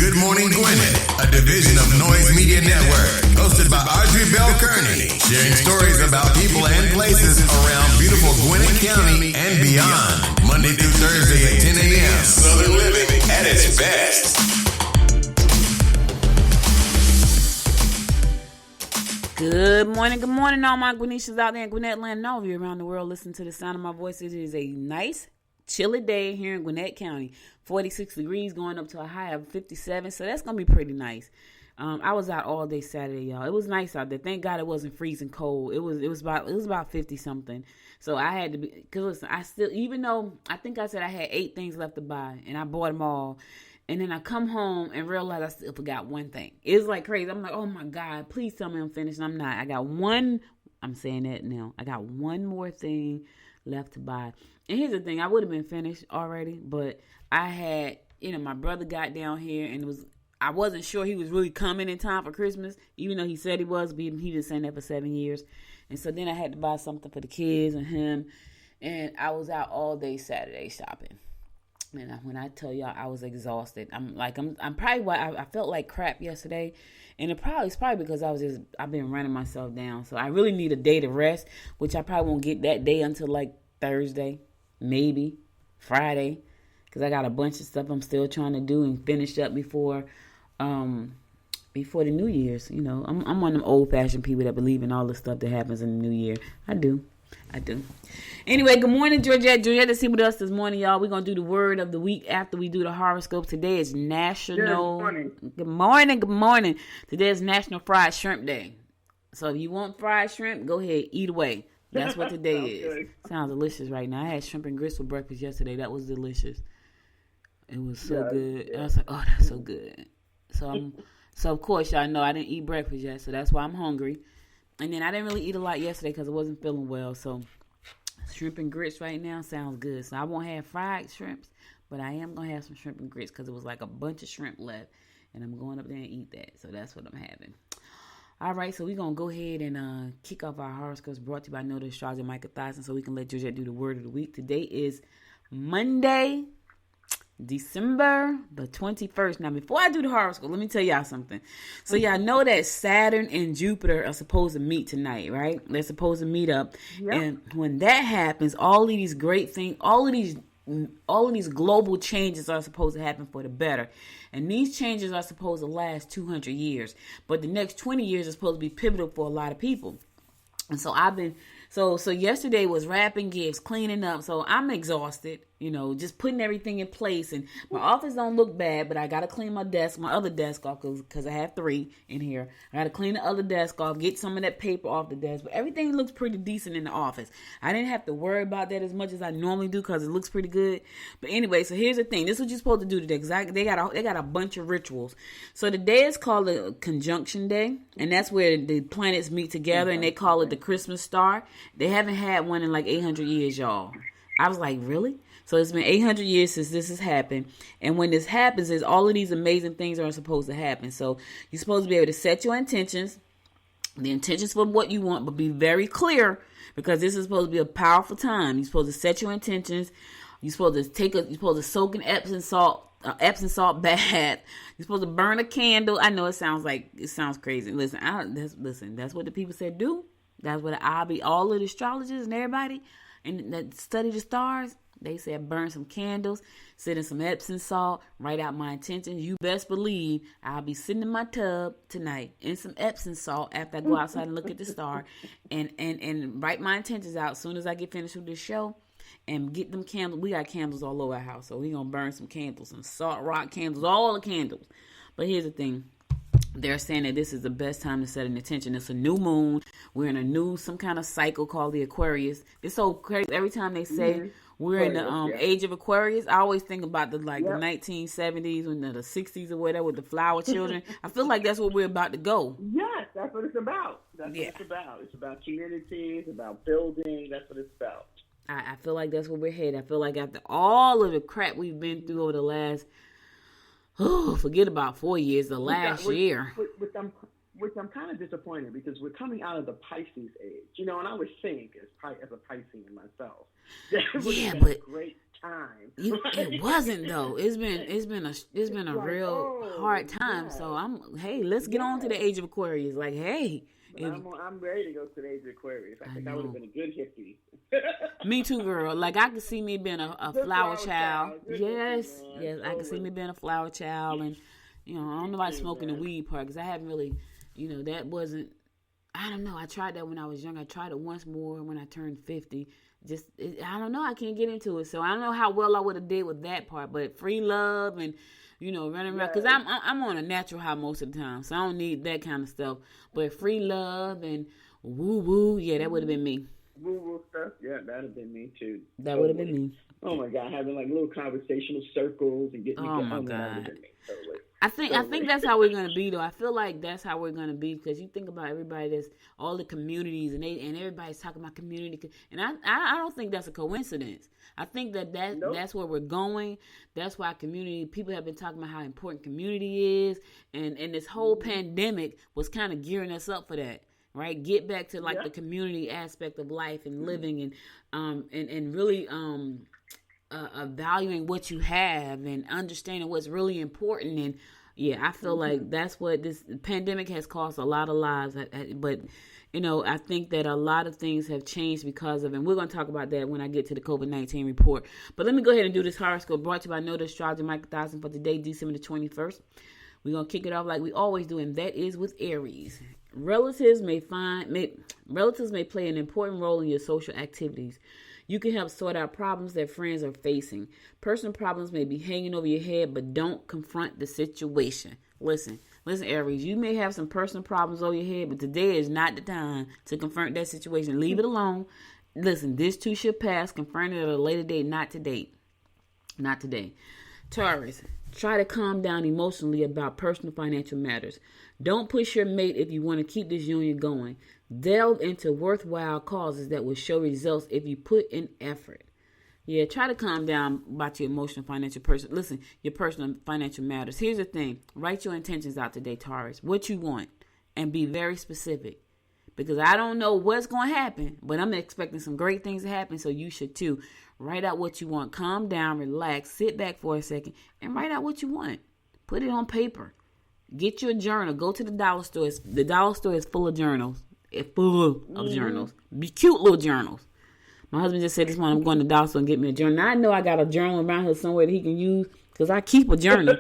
Good Morning Gwinnett, a division of Noise Media Network, hosted by Audrey Bell Kearney, sharing stories about people and places around beautiful Gwinnett County and beyond. Monday through Thursday at 10 a.m. Southern living at its best. Good morning, all my Gwinnetians out there in Gwinnett land and all of you around the world. Listen to the sound of my voice. It is a nice, chilly day here in Gwinnett County. 46 degrees going up to a high of 57, so that's going to be pretty nice. I was out all day Saturday, y'all. It was nice out there. Thank God it wasn't freezing cold. It was about 50 something. So I had to be, because listen, I still, even though I think I said I had 8 things left to buy and I bought them all. And then I come home and realize I still forgot one thing. It's like crazy. I'm like, oh my God, please tell me I'm finished. And I'm not. I got one, I'm saying that now. I got one more thing left to buy. And here's the thing, I would have been finished already, but I had, my brother got down here and I wasn't sure he was really coming in time for Christmas, even though he said he was, but he been saying that for 7 years. And so then I had to buy something for the kids and him. And I was out all day Saturday shopping. And when I tell y'all I was exhausted, I'm probably why I felt like crap yesterday, and it's probably because I've been running myself down. So I really need a day to rest, which I probably won't get that day until like Thursday, maybe Friday, because I got a bunch of stuff I'm still trying to do and finish up before the New Year's. I'm one of them old fashioned people that believe in all the stuff that happens in the New Year. I do. Anyway, good morning, Georgette. Georgette is here with us this morning, y'all. We're going to do the word of the week after we do the horoscope. Today is National... Good morning. Today is National Fried Shrimp Day. So if you want fried shrimp, go ahead, eat away. That's what today is. Good. Sounds delicious right now. I had shrimp and grits for breakfast yesterday. That was delicious. It was so good. Yeah. I was like, oh, that's so good. So of course, y'all know I didn't eat breakfast yet, so that's why I'm hungry. And then I didn't really eat a lot yesterday because I wasn't feeling well. So shrimp and grits right now sounds good. So I won't have fried shrimps, but I am going to have some shrimp and grits because it was like a bunch of shrimp left. And I'm going up there and eat that. So that's what I'm having. All right, so we're going to go ahead and kick off our horoscopes brought to you by Know the Astrologer Micah Thyssen so we can let Georgette do the word of the week. Today is Monday, December the 21st. Now, before I do the horoscope, let me tell y'all something. So y'all know that Saturn and Jupiter are supposed to meet tonight, right? They're supposed to meet up. Yep. And when that happens, all of these great things, all of these global changes are supposed to happen for the better. And these changes are supposed to last 200 years. But the next 20 years is supposed to be pivotal for a lot of people. And so So yesterday was wrapping gifts, cleaning up. So I'm exhausted, just putting everything in place. And my office don't look bad, but I got to clean my other desk off because I have 3 in here. I got to clean the other desk off, get some of that paper off the desk. But everything looks pretty decent in the office. I didn't have to worry about that as much as I normally do because it looks pretty good. But anyway, so here's the thing. This is what you're supposed to do today because they got a bunch of rituals. So the day is called the conjunction day. And that's where the planets meet together and they call it the Christmas star. They haven't had one in like 800 years, y'all. I was like, really? So it's been 800 years since this has happened. And when this happens, is all of these amazing things are supposed to happen. So you're supposed to be able to set your intentions, the intentions for what you want, but be very clear because this is supposed to be a powerful time. You're supposed to set your intentions. You're supposed to soak in Epsom salt bath. You're supposed to burn a candle. I know it sounds crazy. Listen, that's what the people said do. That's what all of the astrologers and everybody that study the stars, they said burn some candles, sit in some Epsom salt, write out my intentions. You best believe I'll be sitting in my tub tonight in some Epsom salt after I go outside and look at the star and write my intentions out as soon as I get finished with this show and get them candles. We got candles all over our house, so we're going to burn some candles, some salt rock candles, all the candles. But here's the thing. They're saying that this is the best time to set an intention. It's a new moon. We're in some kind of cycle called the Aquarius. It's so crazy. Every time they say we're in the age of Aquarius, I always think about the 1970s when the 60s or whatever with the flower children. I feel like that's where we're about to go. Yes, that's what it's about. What it's about. It's about community. It's about building. That's what it's about. I feel like that's where we're headed. I feel like after all of the crap we've been through over the last... forget about 4 years, last year. Which I'm kind of disappointed because we're coming out of the Pisces age, and I would think as a Piscean myself, that it would have been a great time. It wasn't though. It's been a like, real hard time. yeah. So let's get on to the age of Aquarius. Like, hey. I'm ready to go to the age of Aquarius. I think I would have been a good hippie. Me too, girl. Like, I could see me being a flower child. Yes, I could see me being a flower child. And, I don't know about smoking the weed part because I haven't really, that wasn't, I don't know. I tried that when I was young. I tried it once more when I turned 50. I don't know. I can't get into it. So I don't know how well I would have did with that part. But free love and, running around. Because I'm on a natural high most of the time. So I don't need that kind of stuff. But free love and woo-woo, yeah, that would have been me. Woo-woo stuff, yeah, that would have been me too. That would have been me. Oh my God, having like little conversational circles and getting. Oh my God. I think that's how we're gonna be though. I feel like that's how we're gonna be because you think about everybody that's all the communities and everybody's talking about community, and I don't think that's a coincidence. I think that's where we're going. That's why people have been talking about how important community is, and this whole pandemic was kind of gearing us up for that. Right, get back to the community aspect of life and living, and really valuing what you have and understanding what's really important. And I feel like that's what this pandemic has cost a lot of lives. But I think that a lot of things have changed because of, and we're going to talk about that when I get to the COVID-19 report. But let me go ahead and do this horoscope brought to you by Noted Astrologer Michael Thompson for today, December the 21st. We're going to kick it off like we always do, and that is with Aries. Relatives may play an important role in your social activities. You can help sort out problems that friends are facing. Personal problems may be hanging over your head, but don't confront the situation. Listen, Aries, you may have some personal problems over your head, but today is not the time to confront that situation. Leave it alone. Listen, this too should pass. Confront it at a later date, not today. Not today. Taurus, try to calm down emotionally about personal financial matters. Don't push your mate if you want to keep this union going. Delve into worthwhile causes that will show results if you put in effort. Yeah, try to calm down about your emotional financial your personal financial matters. Here's the thing. Write your intentions out today, Taurus. What you want. And be very specific. Because I don't know what's going to happen, but I'm expecting some great things to happen, so you should too. Write out what you want. Calm down, relax, sit back for a second, and write out what you want. Put it on paper. Get your journal. Go to the dollar store. The dollar store is full of journals. It's full of journals. Be cute little journals. My husband just said this morning, I'm going to the dollar store and get me a journal. Now I know I got a journal around here somewhere that he can use because I keep a journal.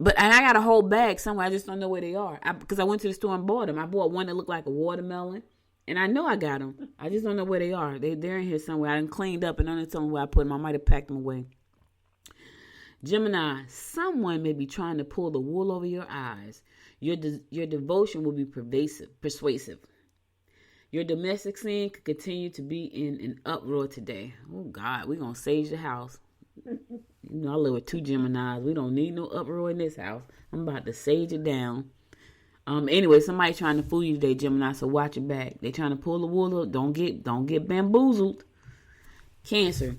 And I got a whole bag somewhere. I just don't know where they are. Because I went to the store and bought them. I bought one that looked like a watermelon. And I know I got them. I just don't know where they are. They're in here somewhere. I done cleaned up and I don't tell them where I put them. I might have packed them away. Gemini, someone may be trying to pull the wool over your eyes. Your devotion will be persuasive. Your domestic scene could continue to be in an uproar today. Oh, God, we're going to sage the house. I live with 2 Geminis. We don't need no uproar in this house. I'm about to sage it down. Anyway, somebody trying to fool you today, Gemini, so watch your back. They trying to pull the wool up. Don't get bamboozled. Cancer.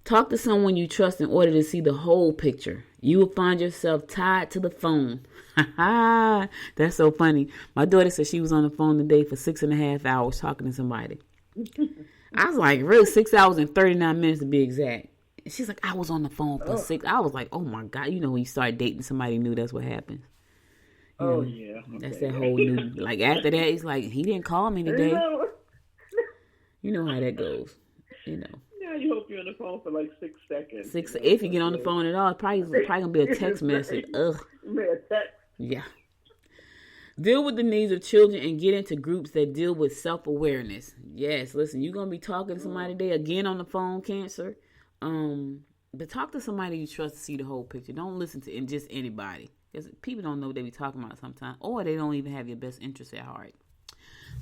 Talk to someone you trust in order to see the whole picture. You will find yourself tied to the phone. That's so funny. My daughter said she was on the phone today for 6.5 hours talking to somebody. I was like, really? 6 hours and 39 minutes to be exact. And she's like, I was on the phone for 6. I was like, oh my God. When you start dating somebody new, that's what happens. Yeah. Okay. That's that whole new, like after that, it's like, he didn't call me today. You know how that goes, Yeah, you hope you're on the phone for like 6 seconds. If you get on the phone at all, it's probably going to be a text message. Ugh. Yeah. Deal with the needs of children and get into groups that deal with self-awareness. Yes, listen, you're going to be talking to somebody today, again on the phone, Cancer. But talk to somebody you trust to see the whole picture. Don't listen to just anybody. Because people don't know what they be talking about sometimes. Or they don't even have your best interest at heart.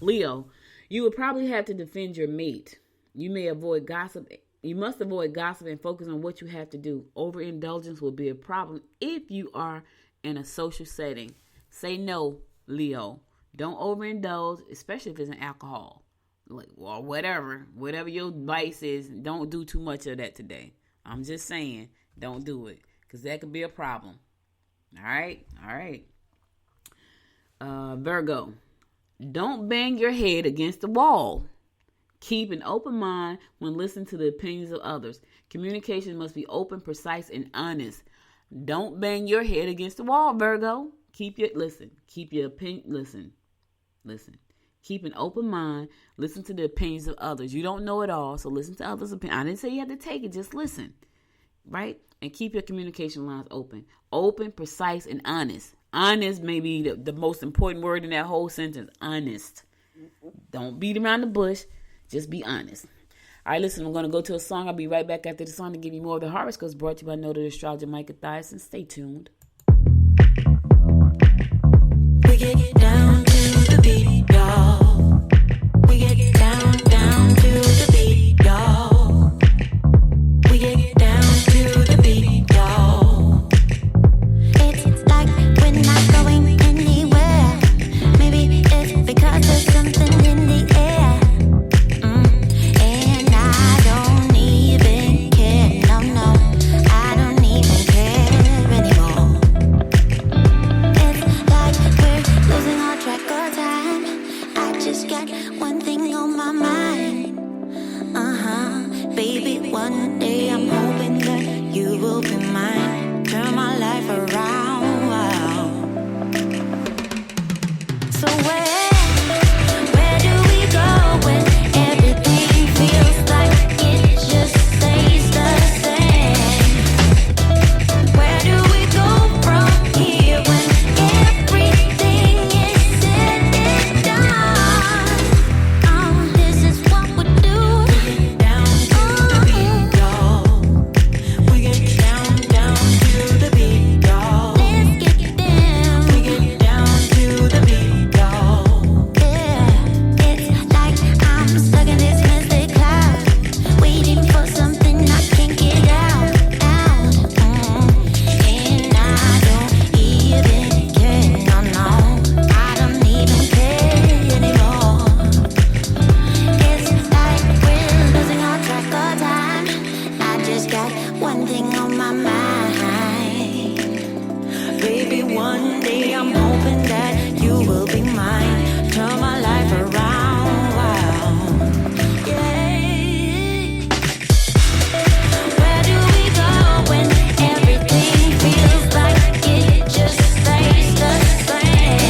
Leo, you will probably have to defend your mate. You must avoid gossip and focus on what you have to do. Overindulgence will be a problem if you are in a social setting. Say no, Leo. Don't overindulge, especially if it's in alcohol. Or whatever your vice is, don't do too much of that today. I'm just saying, don't do it. Because that could be a problem. All right. Virgo, don't bang your head against the wall. Keep an open mind when listening to the opinions of others. Communication must be open, precise, and honest. Don't bang your head against the wall, Virgo. Keep your opinion. Listen. Keep an open mind. Listen to the opinions of others. You don't know it all, so listen to others' opinions. I didn't say you had to take it. Just listen, right? And keep your communication lines open. Open, precise, and honest. Honest may be the most important word in that whole sentence. Honest. Don't beat around the bush. Just be honest. All right, listen, I'm going to go to a song. I'll be right back after the song to give you more of the horoscopes brought to you by noted astrologer Micah Thiason. Stay tuned. We get down to the beat, y'all. We get down to the beat, y'all. We get down to the beat, y'all. It's like we're not going anywhere. Maybe it's because there's something in the air. And I don't even care. No, I don't even care anymore. It's like we're losing all track of time. I just got one thing on my mind. Baby, one day I'm hoping that you will be mine. Turn my life around. So where do we go when everything feels like it just stays the same? Where do we go from here when everything is said and done? This is what we do. We get down to the beat, y'all. We get down to the beat, y'all. Let's get down. We get down to the beat, y'all. Yeah, it's like I'm stuck in this mystic cloud, waiting for something I can't get out. And I don't even care. No, I don't even care anymore. It's like we're losing all track of time. I just got one thing on my mind. Baby, one day I'm hoping that you will be mine. Turn my life around. Yeah. Where do we go when everything feels like it just stays the same?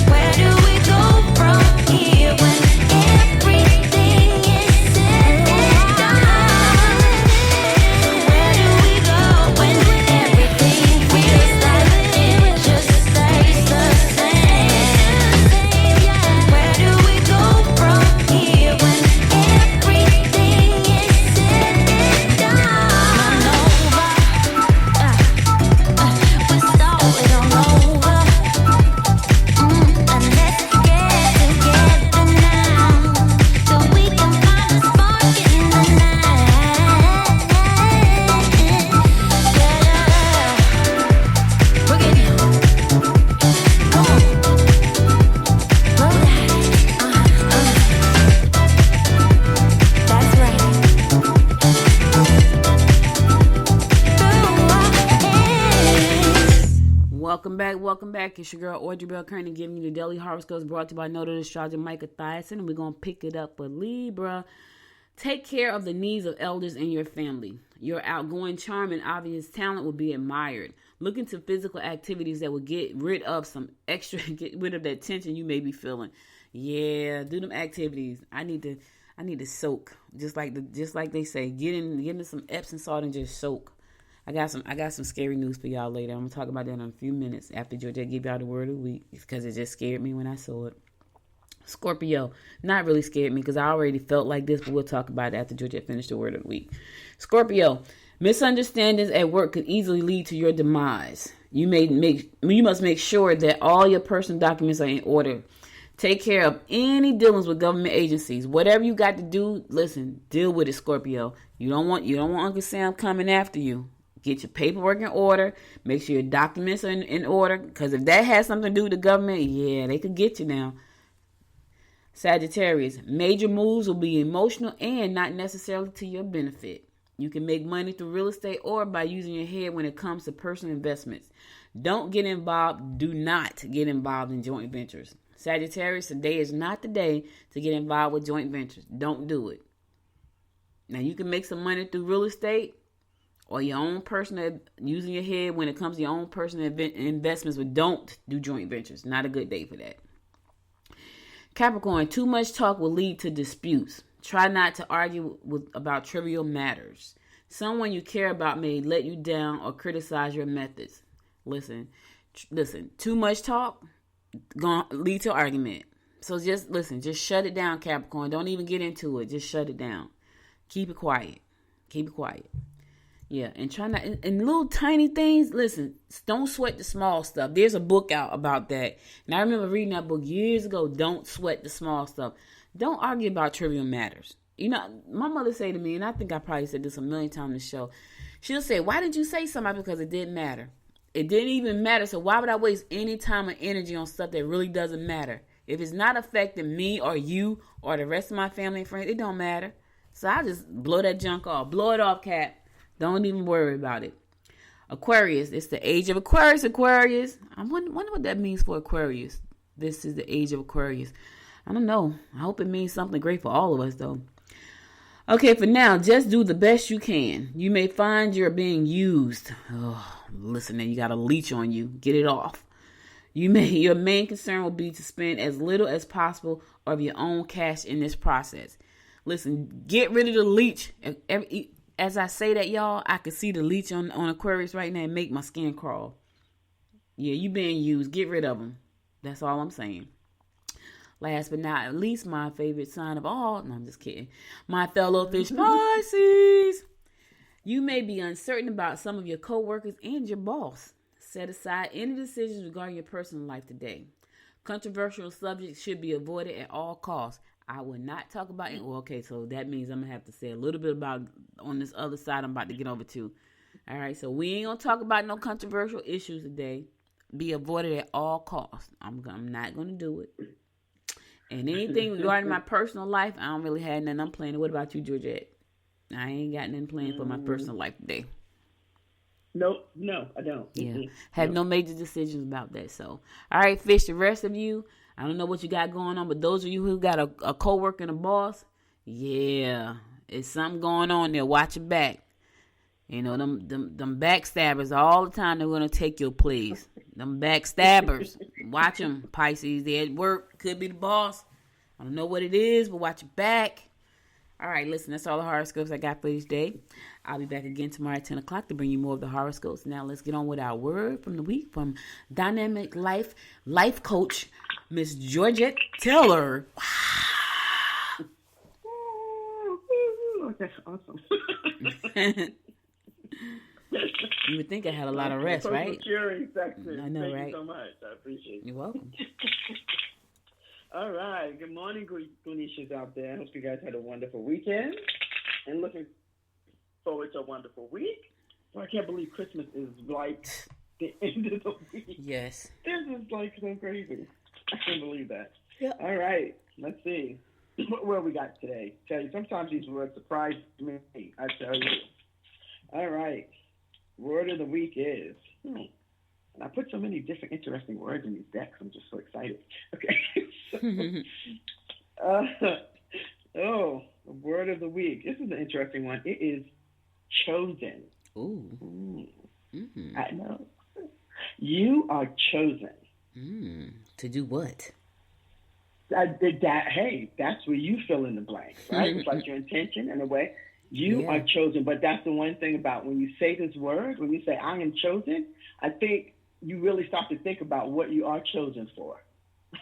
Where do we go from here when everything is said and done? Where do we go when everything feels like it just stays the same? Where do we go from here when everything is said and done? We're starting all over. And let's get together now, so we can find a spark in the night. Boogie, come on, roll that. That's right. Welcome back. It's your girl Audrey Bell Kearney giving you the daily horoscopes brought to you by noted astrologer Micah Thiason, and we're gonna pick it up with Libra. Take care of the needs of elders in your family. Your outgoing charm and obvious talent will be admired. Look into physical activities that will get rid of that tension you may be feeling. Yeah, do them activities. I need to soak, just like they say. Get in some Epsom salt and just soak. I got some scary news for y'all later. I'm gonna talk about that in a few minutes after Georgette give y'all the word of the week, because it just scared me when I saw it. Scorpio, not really scared me because I already felt like this, but we'll talk about it after Georgette finished the word of the week. Scorpio, misunderstandings at work could easily lead to your demise. You must make sure that all your personal documents are in order. Take care of any dealings with government agencies. Whatever you got to do, listen, deal with it, Scorpio. You don't want Uncle Sam coming after you. Get your paperwork in order. Make sure your documents are in order. Because if that has something to do with the government, yeah, they could get you now. Sagittarius, major moves will be emotional and not necessarily to your benefit. You can make money through real estate or by using your head when it comes to personal investments. Do not get involved in joint ventures. Sagittarius, today is not the day to get involved with joint ventures. Don't do it. Now, you can make some money through real estate or your own personal, using your head when it comes to your own personal investments, but don't do joint ventures. Not a good day for that. Capricorn, too much talk will lead to disputes. Try not to argue about trivial matters. Someone you care about may let you down or criticize your methods. Listen, too much talk gonna lead to argument. So just listen, just shut it down, Capricorn. Don't even get into it. Just shut it down. Keep it quiet. Yeah, and try not, and little tiny things, listen, don't sweat the small stuff. There's a book out about that. And I remember reading that book years ago, Don't Sweat the Small Stuff. Don't argue about trivial matters. You know, my mother say to me, and I think I probably said this a million times in the show, she'll say, why did you say something? Because it didn't matter. It didn't even matter, so why would I waste any time or energy on stuff that really doesn't matter? If it's not affecting me or you or the rest of my family and friends, it don't matter. So I just blow that junk off. Blow it off, Cap. Don't even worry about it. Aquarius, it's the age of Aquarius. I wonder what that means for Aquarius. This is the age of Aquarius. I don't know. I hope it means something great for all of us, though. Okay, for now, just do the best you can. You may find you're being used. Oh, listen, you got a leech on you. Get it off. Your main concern will be to spend as little as possible of your own cash in this process. Listen, get rid of the leech. As I say that, y'all, I can see the leech on Aquarius right now and make my skin crawl. Yeah, you being used. Get rid of them. That's all I'm saying. Last but not least, my favorite sign of all. No, I'm just kidding. My fellow fish Pisces. You may be uncertain about some of your coworkers and your boss. Set aside any decisions regarding your personal life today. Controversial subjects should be avoided at all costs. I will not talk about it. Well, okay, so that means I'm going to have to say a little bit about on this other side I'm about to get over to. All right, so we ain't going to talk about no controversial issues today. Be avoided at all costs. I'm not going to do it. And anything regarding my personal life, I don't really have nothing I'm planning. What about you, Georgette? I ain't got nothing planned for my personal life today. Nope, no, I don't. Yeah, have no major decisions about that. So, all right, Fish, the rest of you, I don't know what you got going on, but those of you who got a coworker and a boss, yeah, it's something going on there. Watch your back. You know, them backstabbers all the time, they're going to take your place. Them backstabbers. Watch them, Pisces. They're at work. Could be the boss. I don't know what it is, but watch your back. All right, listen, that's all the horoscopes I got for this day. I'll be back again tomorrow at 10 o'clock to bring you more of the horoscopes. Now let's get on with our word from the week from Dynamic Life Coach, Miss Georgette Taylor. Ooh, that's awesome. You would think I had a lot of rest, right? Cheering section. I know, Thank right? you so much. I appreciate it. You're welcome. All right. Good morning, Glenishas out there. I hope you guys had a wonderful weekend and looking forward to a wonderful week. So I can't believe Christmas is like the end of the week. Yes. This is like so crazy. I can't believe that. Yep. All right. Let's see what we got today. Tell you, sometimes these words surprise me. I tell you. All right. Word of the week is. And I put so many different interesting words in these decks. I'm just so excited. Okay. The word of the week. This is an interesting one. It is chosen. Ooh. Mm-hmm. I know. You are chosen. To do what? Hey, that's where you fill in the blank, right? It's like your intention in a way. You are chosen. But that's the one thing about when you say this word, when you say I am chosen, I think you really start to think about what you are chosen for.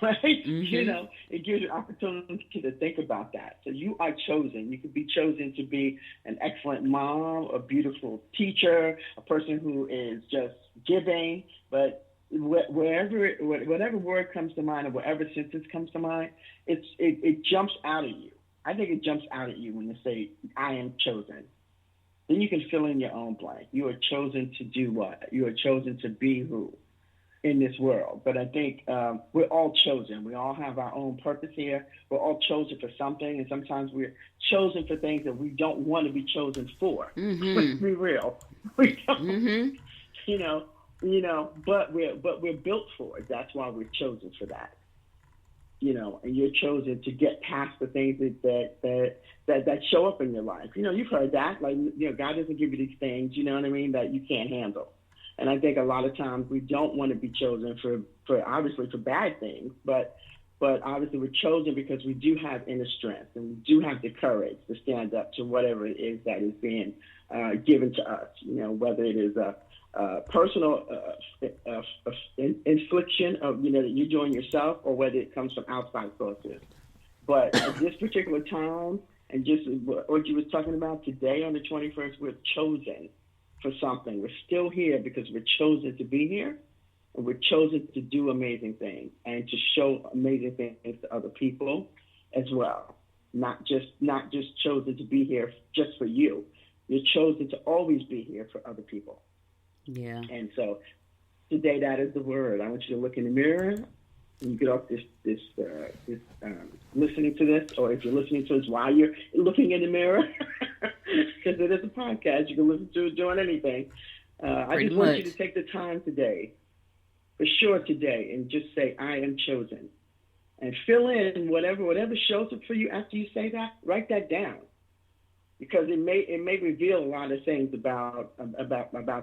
Right? Mm-hmm. You know, it gives you an opportunity to think about that. So you are chosen. You could be chosen to be an excellent mom, a beautiful teacher, a person who is just giving. But whatever word comes to mind or whatever sentence comes to mind, it jumps out at you. I think it jumps out at you when you say, I am chosen. Then you can fill in your own blank. You are chosen to do what? You are chosen to be who in this world. But I think we're all chosen. We all have our own purpose here. We're all chosen for something, and sometimes we're chosen for things that we don't want to be chosen for. Mm-hmm. Let's be real. We don't. Mm-hmm. You know, but we're built for it. That's why we're chosen for that. and you're chosen to get past the things that show up in your life. You've heard that, like, God doesn't give you these things, you know what I mean, that you can't handle. And I think a lot of times we don't want to be chosen for obviously for bad things, but obviously we're chosen because we do have inner strength and we do have the courage to stand up to whatever it is that is being given to us, whether it is a personal infliction of, that you're doing yourself, or whether it comes from outside sources. But at this particular time, and just what you was talking about today on the 21st, we're chosen for something. We're still here because we're chosen to be here, and we're chosen to do amazing things and to show amazing things to other people as well. Not just chosen to be here just for you. You're chosen to always be here for other people. Yeah. And so today, that is the word. I want you to look in the mirror and you get off this listening to this, or if you're listening to this while you're looking in the mirror, because it is a podcast, you can listen to it doing anything. I just want you to take the time today, for sure today, and just say, I am chosen. And fill in whatever shows up for you after you say that. Write that down, because it may reveal a lot of things about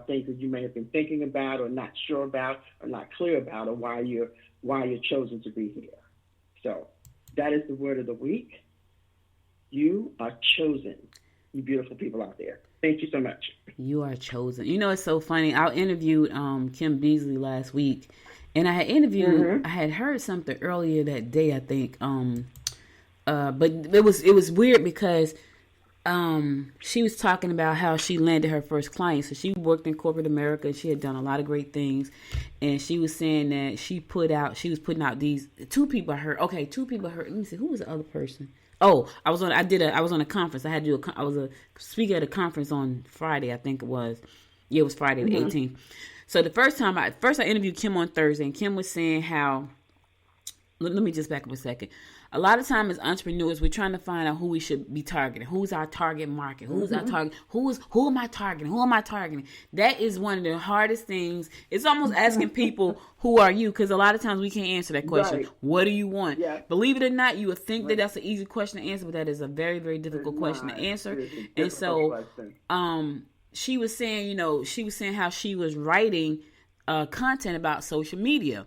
things that you may have been thinking about, or not sure about, or not clear about, or why you're chosen to be here. So that is the word of the week. You are chosen, you beautiful people out there. Thank you so much. You are chosen. It's so funny. I interviewed Kim Beasley last week, and I had interviewed. I had heard something earlier that day, I think. But it was weird because she was talking about how she landed her first client. So she worked in corporate America. She had done a lot of great things, and she was saying that she was putting out these two people. I heard. Let me see, who was the other person? Oh, I was on a conference. I was a speaker at a conference on Friday, I think it was. Yeah, it was Friday the 18th. So the first I interviewed Kim on Thursday, and Kim was saying how, let me just back up a second. A lot of times as entrepreneurs, we're trying to find out who we should be targeting. Who's our target market? Who's our target? Who am I targeting? Who am I targeting? That is one of the hardest things. It's almost asking people, who are you? Because a lot of times we can't answer that question. Right. What do you want? Yeah. Believe it or not, you would think that that's an easy question to answer, but that is a very, very difficult question to answer. And so, she was saying, how she was writing content about social media.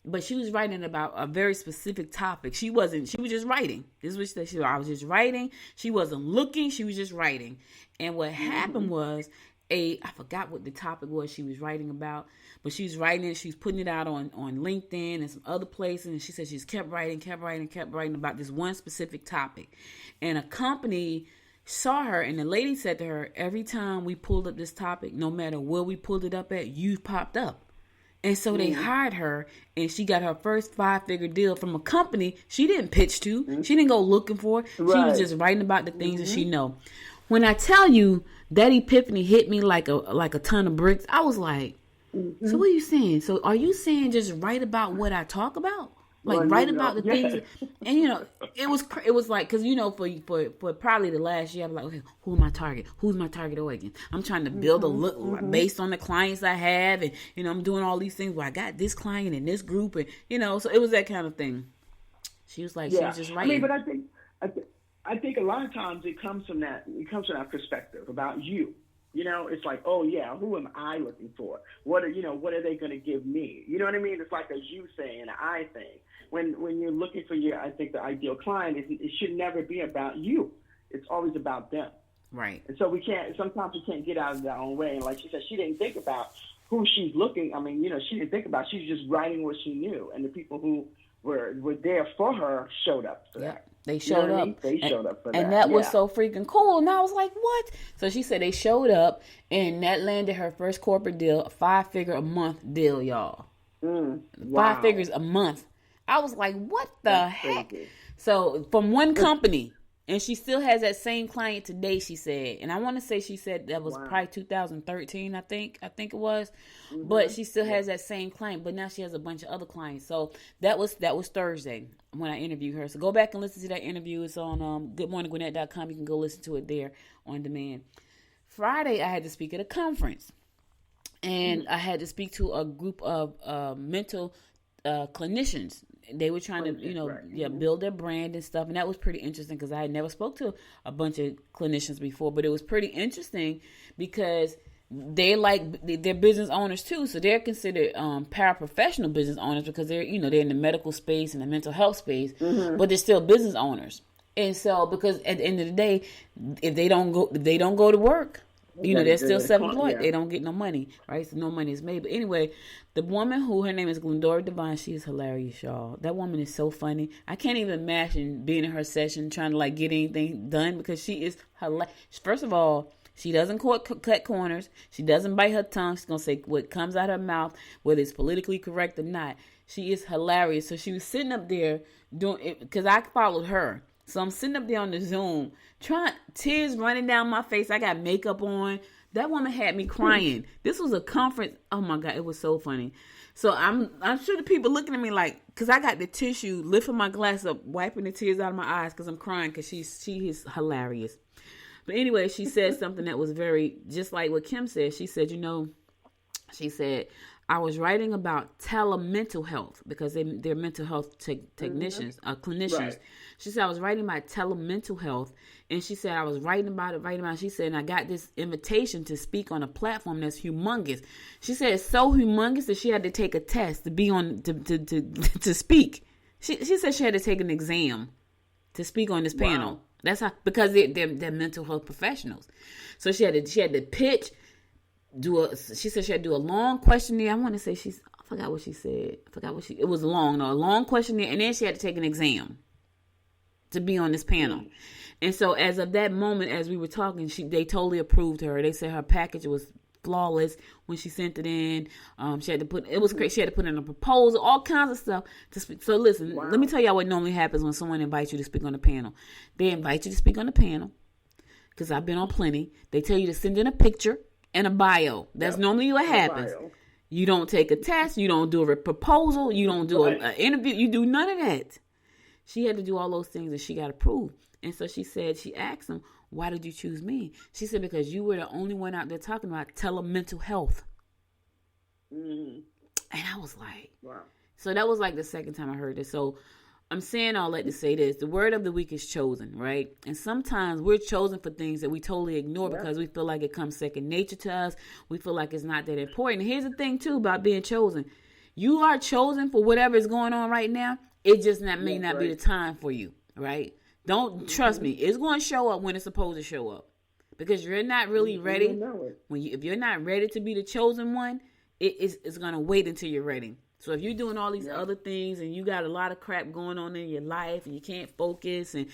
But she was writing about a very specific topic. She was just writing. This is what she said. I was just writing. She wasn't looking. She was just writing. And what happened was I forgot what the topic was she was writing about, but she was writing it. She was putting it out on LinkedIn and some other places. And she said she just kept writing about this one specific topic. And a company saw her, and the lady said to her, every time we pulled up this topic, no matter where we pulled it up at, you popped up. And so they hired her, and she got her first 5-figure deal from a company she didn't pitch to. She didn't go looking for. Right. She was just writing about the things that she know. When I tell you that epiphany hit me like a ton of bricks, I was like, so what are you saying? So are you saying just write about what I talk about? Like, write about the things, and it was like, because for probably the last year, I was like, okay, who am I target? Who's my target audience? I'm trying to build a look based on the clients I have, and I'm doing all these things where I got this client in this group, and so it was that kind of thing. She was like, she was just writing. But I think a lot of times it comes from that perspective about you. It's like, oh yeah, who am I looking for? What are they going to give me? You know what I mean? It's like a you thing and an I thing. When you're looking for I think the ideal client, it should never be about you. It's always about them. Right. And so sometimes we can't get out of our own way. And like she said, she didn't think about who she's looking. I mean, she didn't think about, she's just writing what she knew. And the people who were there for her showed up for that. They showed up. I mean? They showed up for that. And that was so freaking cool. And I was like, what? So she said they showed up, and that landed her first corporate deal, a 5-figure a month deal, y'all. Wow. 5 figures a month. I was like, what the heck? Crazy. So from one company, and she still has that same client today, she said. And I want to say she said that was probably 2013, I think it was. But she still has that same client, but now she has a bunch of other clients. So that was Thursday when I interviewed her. So go back and listen to that interview. It's on goodmorninggwinnett.com. You can go listen to it there on demand. Friday, I had to speak at a conference. And I had to speak to a group of mental clinicians. They were trying to, build their brand and stuff, and that was pretty interesting because I had never spoke to a bunch of clinicians before, but it was pretty interesting because they're business owners too, so they're considered paraprofessional business owners because they're they're in the medical space and the mental health space, but they're still business owners. And so because at the end of the day, if they don't go to work, they're still self-employed. They don't get no money, right? So no money is made. But anyway, the woman her name is Glendora Devine, she is hilarious, y'all. That woman is so funny. I can't even imagine being in her session trying to get anything done because she is hilarious. First of all, she doesn't cut corners. She doesn't bite her tongue. She's going to say what comes out of her mouth, whether it's politically correct or not. She is hilarious. So she was sitting up there doing it because I followed her. So I'm sitting up there on the Zoom, tears running down my face. I got makeup on. That woman had me crying. This was a conference. Oh my God, it was so funny. So I'm sure the people looking at me because I got the tissue, lifting my glass up, wiping the tears out of my eyes because I'm crying because she is hilarious. But anyway, she said something that was very, just like what Kim said. She said, I was writing about telemental health because they're mental health technicians, clinicians. Right. She said, I was writing about telemental health. And she said, I was writing about it. She said, and I got this invitation to speak on a platform that's humongous. She said, it's so humongous that she had to take a test to be on, to speak. She said she had to take an exam to speak on this panel. That's how, because they're mental health professionals. So she had to pitch, she said she had to do a long questionnaire. I want to say I forgot what she said. It was long, though. A long questionnaire. And then she had to take an exam to be on this panel. And so as of that moment, as we were talking, they totally approved her. They said her package was flawless when she sent it in. She had to put in a proposal, all kinds of stuff to speak. So listen, let me tell y'all what normally happens when someone invites you to speak on the panel. They invite you to speak on the panel, because I've been on plenty. They tell you to send in a picture and a bio. That's normally what happens. You don't take a test. You don't do a proposal. You don't do an interview. You do none of that. She had to do all those things and she got approved. And so she asked him, why did you choose me? She said, because you were the only one out there talking about telemental health. Mm-hmm. And I was like, wow. So that was like the second time I heard this. So I'm saying all that to say this. The word of the week is chosen, right? And sometimes we're chosen for things that we totally ignore because we feel like it comes second nature to us. We feel like it's not that important. And here's the thing, too, about being chosen. You are chosen for whatever is going on right now. It just may not be the time for you, right? Don't trust me. It's going to show up when it's supposed to show up, because you're not really ready. If you're not ready to be the chosen one, it's going to wait until you're ready. So if you're doing all these other things and you got a lot of crap going on in your life and you can't focus and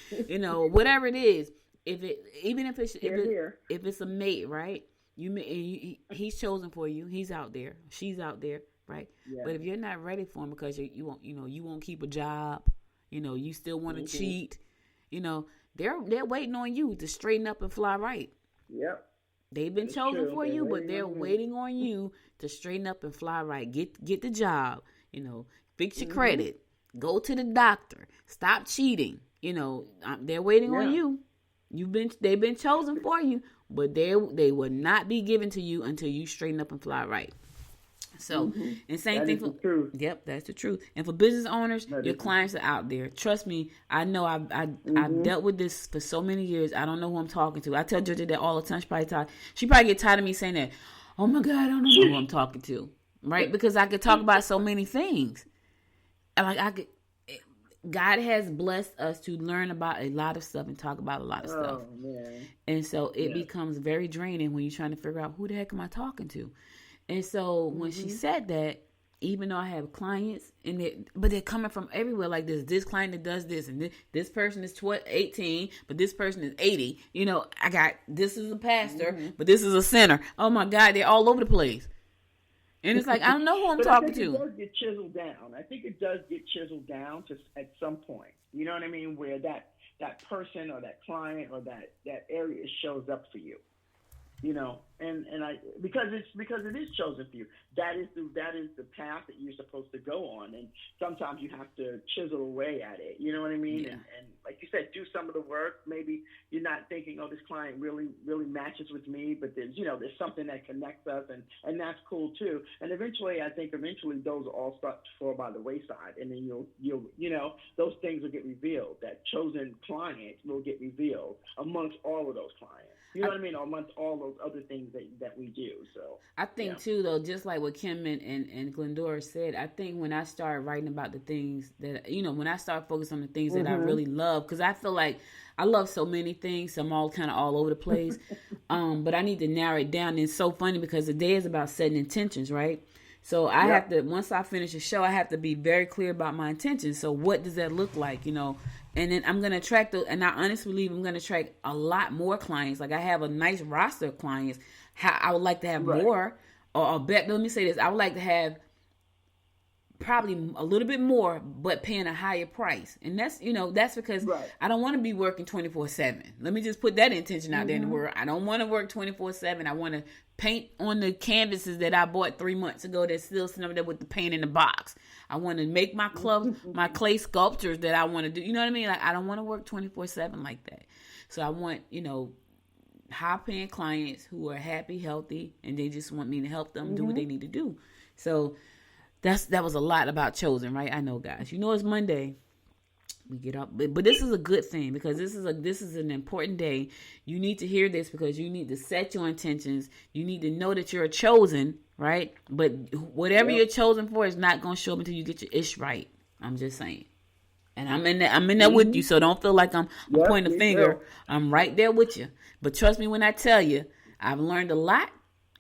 whatever it is, if it's a mate, right? He's chosen for you. He's out there. She's out there, right? Yeah. But if you're not ready for him because you won't keep a job, you still want to cheat. They're waiting on you to straighten up and fly right. Yep. They've been chosen for you, but they're waiting on you to straighten up and fly right. Get the job, fix your credit, go to the doctor, stop cheating. They're waiting on you. They've been chosen for you, but they will not be given to you until you straighten up and fly right. So, and same thing for truth. Yep, that's the truth. And for business owners, your clients are out there. Trust me, I know I've dealt with this for so many years. I don't know who I'm talking to. I tell Georgia that all the time. She probably get tired of me saying that. Oh my God, I don't know who I'm talking to, right? Because I could talk about so many things. And God has blessed us to learn about a lot of stuff and talk about a lot of stuff. Man. And so it becomes very draining when you're trying to figure out who the heck am I talking to. And so when she said that, even though I have clients, but they're coming from everywhere, like this client that does this, and this person is 18, but this person is 80. This is a pastor, but this is a sinner. Oh my God, they're all over the place. And it's like, I don't know who I'm talking to. It does get chiseled down. I think it does get chiseled down at some point. You know what I mean? Where that person or that client or that area shows up for you. and I because it is chosen for you. That is the path that you're supposed to go on, and sometimes you have to chisel away at it. You know what I mean? Yeah. And like you said, do some of the work. Maybe you're not thinking, oh, this client really matches with me, but there's something that connects us, and that's cool too. And eventually those all start to fall by the wayside, and then you'll those things will get revealed. That chosen client will get revealed amongst all of those clients. You know what I mean? Amongst all those other things that we do. So I think too, though, just like what Kim and Glendora said, I think when I started writing about the things that, when I started focusing on the things that I really love, because I feel like I love so many things, so I'm all kind of all over the place. But I need to narrow it down. And it's so funny because the day is about setting intentions, right? So I have to, once I finish the show, I have to be very clear about my intentions. So what does that look like, And then I'm going to attract, and I honestly believe I'm going to attract a lot more clients. Like I have a nice roster of clients. I would like to have more, or let me say this. I would like to have probably a little bit more, but paying a higher price. And that's because I don't want to be working 24/7. Let me just put that intention out there in the world. I don't want to work 24/7. I want to paint on the canvases that I bought 3 months ago that's still sitting over there with the paint in the box. I want to make my my clay sculptures that I want to do. You know what I mean? Like I don't want to work 24/7 like that. So I want, high-paying clients who are happy, healthy, and they just want me to help them do what they need to do. So that was a lot about chosen, right? I know, guys. It's Monday. We get up, but this is a good thing because this is an important day. You need to hear this because you need to set your intentions. You need to know that you're chosen, right? But whatever you're chosen for is not going to show up until you get your ish right. I'm just saying. And I'm in there with you, so don't feel like I'm pointing a finger. I'm right there with you. But trust me when I tell you, I've learned a lot,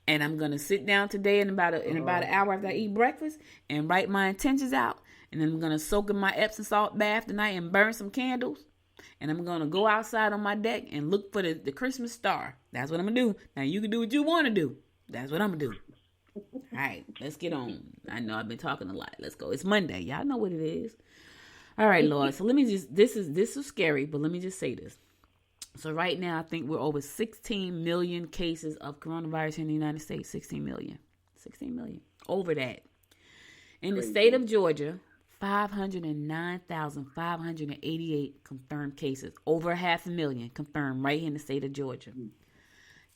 and I'm gonna sit down today in about an hour after I eat breakfast and write my intentions out, and then I'm gonna soak in my Epsom salt bath tonight and burn some candles, and I'm gonna go outside on my deck and look for the Christmas star. That's what I'm gonna do. Now you can do what you want to do. That's what I'm gonna do. All right, let's get on. I know I've been talking a lot. Let's go. It's Monday. Y'all know what it is. All right, Lord. So let me just, this is scary, but let me just say this. So right now, I think we're over 16 million cases of coronavirus in the United States. 16 million. Over that. In the state of Georgia, 509,588 confirmed cases. Over 500,000 confirmed right here in the state of Georgia.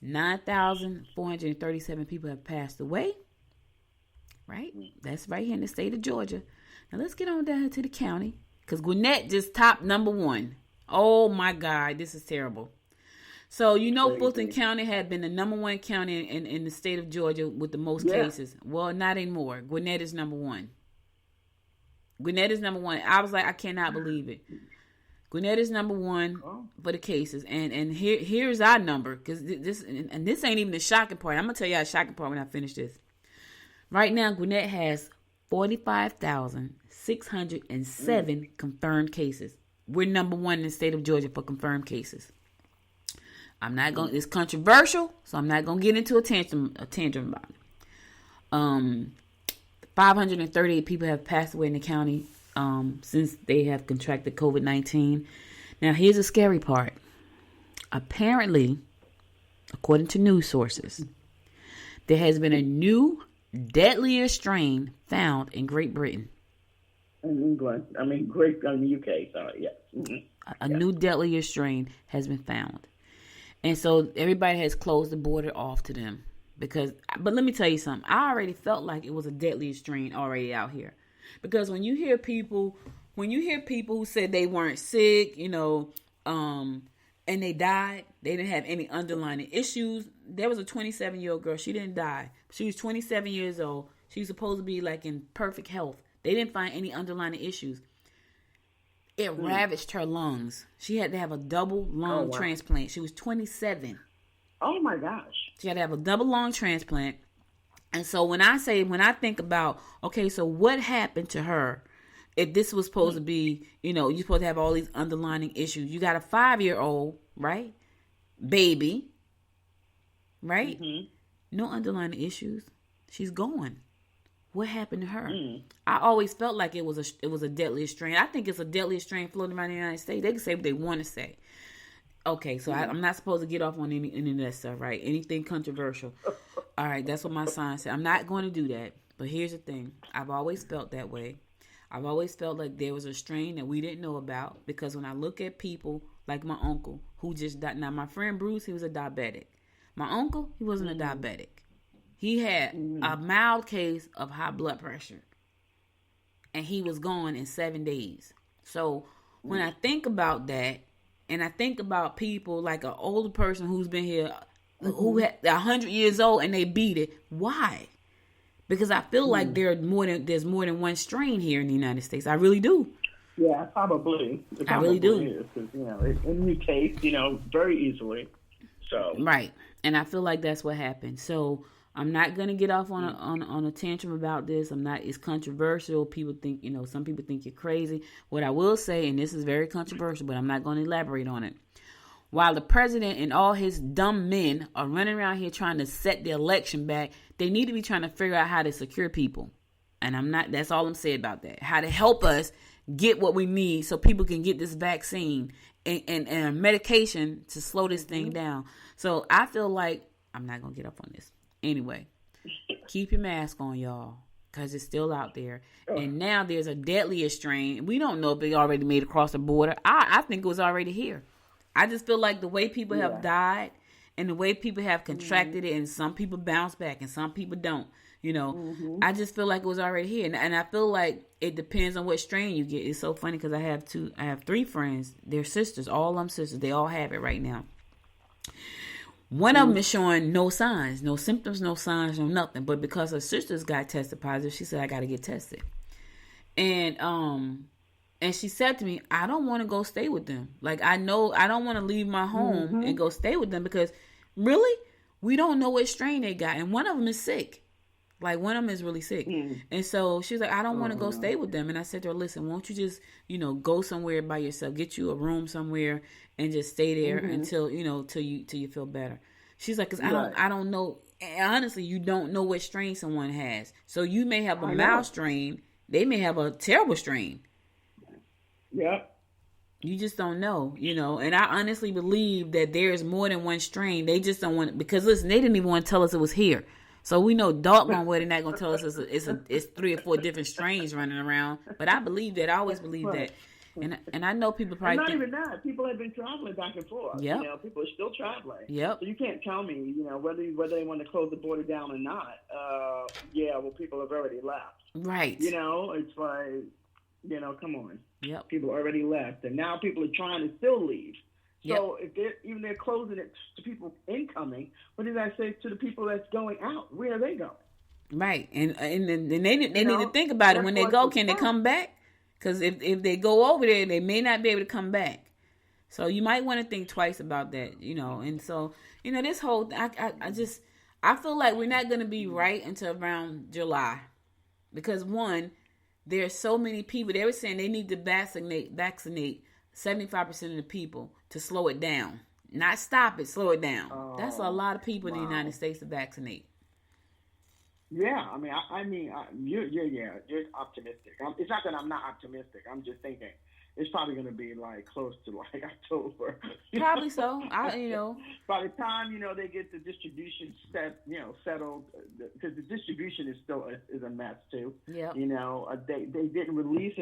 9,437 people have passed away. Right? That's right here in the state of Georgia. Now let's get on down to the county. Because Gwinnett just topped number 1. Oh my God, this is terrible. So, Fulton County had been the number 1 county in the state of Georgia with the most cases. Well, not anymore. Gwinnett is number 1. I was like, I cannot believe it. Gwinnett is number 1 for the cases. And here's our number. Because this ain't even the shocking part. I'm going to tell you the shocking part when I finish this. Right now, Gwinnett has 45,607 confirmed cases. We're number 1 in the state of Georgia for confirmed cases. I'm not going. It's controversial, so I'm not going to get into a tantrum about it. 538 people have passed away in the county since they have contracted COVID-19. Now, here's the scary part. Apparently, according to news sources, there has been a new deadlier strain found in Great Britain. In England. I mean, the UK, sorry, yes. Mm-hmm. A new deadlier strain has been found. And so everybody has closed the border off to them. But let me tell you something. I already felt like it was a deadlier strain already out here. Because when you hear people who said they weren't sick, and they died, they didn't have any underlying issues. There was a 27-year-old girl. She didn't die. She was 27 years old. She was supposed to be like in perfect health. They didn't find any underlying issues. It ravaged her lungs. She had to have a double lung transplant. She was 27. Oh my gosh. She had to have a double lung transplant. And so when I think about, okay, so what happened to her? If this was supposed to be, you're supposed to have all these underlying issues. You got a 5-year-old, right? Baby, right? Mm-hmm. No underlying issues. She's gone. What happened to her? I always felt like it was a deadlier strain. I think it's a deadlier strain floating around the United States. They can say what they want to say. Okay, so I'm not supposed to get off on any of that stuff, right? Anything controversial. All right, that's what my sign said. I'm not going to do that. But here's the thing. I've always felt that way. I've always felt like there was a strain that we didn't know about, because when I look at people like my uncle who just died. Now, my friend Bruce, he was a diabetic. My uncle, he wasn't a diabetic. He had a mild case of high blood pressure. And he was gone in 7 days. So when I think about that, and I think about people like an older person who's been here, who had 100 years old, and they beat it. Why? Because I feel like there's more than one strain here in the United States. I really do. Yeah, probably. I really do. Is, 'cause, it mutates, very easily. So right, and I feel like that's what happened. So I'm not gonna get off on a tantrum about this. I'm not. It's controversial. People think, some people think you're crazy. What I will say, and this is very controversial, but I'm not going to elaborate on it. While the president and all his dumb men are running around here trying to set the election back, they need to be trying to figure out how to secure people. And that's all I'm saying about that. How to help us get what we need so people can get this vaccine and medication to slow this thing down. So I feel like I'm not going to get up on this. Anyway, keep your mask on, y'all, because it's still out there. And now there's a deadlier strain. We don't know if it already made it across the border. I think it was already here. I just feel like the way people have died and the way people have contracted it, and some people bounce back and some people don't, I just feel like it was already here. And I feel like it depends on what strain you get. It's so funny because I have 3 friends. They're sisters, all them sisters. They all have it right now. One of them is showing no signs, no symptoms, no signs, no nothing. But because her sisters got tested positive, she said, I got to get tested. And she said to me, I don't want to go stay with them. Like, I know I don't want to leave my home and go stay with them, because really, we don't know what strain they got. And one of them is sick. Like, one of them is really sick. And so she was like, I don't want to go stay with them. And I said to her, listen, won't you just, go somewhere by yourself, get you a room somewhere and just stay there until, till you feel better. She's like, because I don't know. Honestly, you don't know what strain someone has. So you may have a mild strain. They may have a terrible strain. Yep. You just don't know, and I honestly believe that there's more than one strain. They just don't want, because listen, they didn't even want to tell us it was here. So we know doggone well they're not going to tell us it's 3 or 4 different strains running around. But I believe that. I always believe that. And I know people probably not even that. People have been traveling back and forth. Yep. People are still traveling. Yep. So you can't tell me, whether they want to close the border down or not. People have already left. Right. It's like, come on. Yep. People already left, and now people are trying to still leave. So if they're closing it to people incoming, what does that say to the people that's going out? Where are they going? Right, and they need to think about it when they go. Can they come back? Because if they go over there, they may not be able to come back. So you might want to think twice about that, And so this whole I feel like we're not going to be right until around July, because one, there's so many people. They were saying they need to vaccinate 75% of the people to slow it down. Not stop it, slow it down. That's a lot of people in the United States to vaccinate. Yeah, you're optimistic. It's not that I'm not optimistic. I'm just thinking it's probably going to be like close to like October. Probably so. By the time they get the distribution settled, because the distribution is still is a mess too. Yeah. They didn't release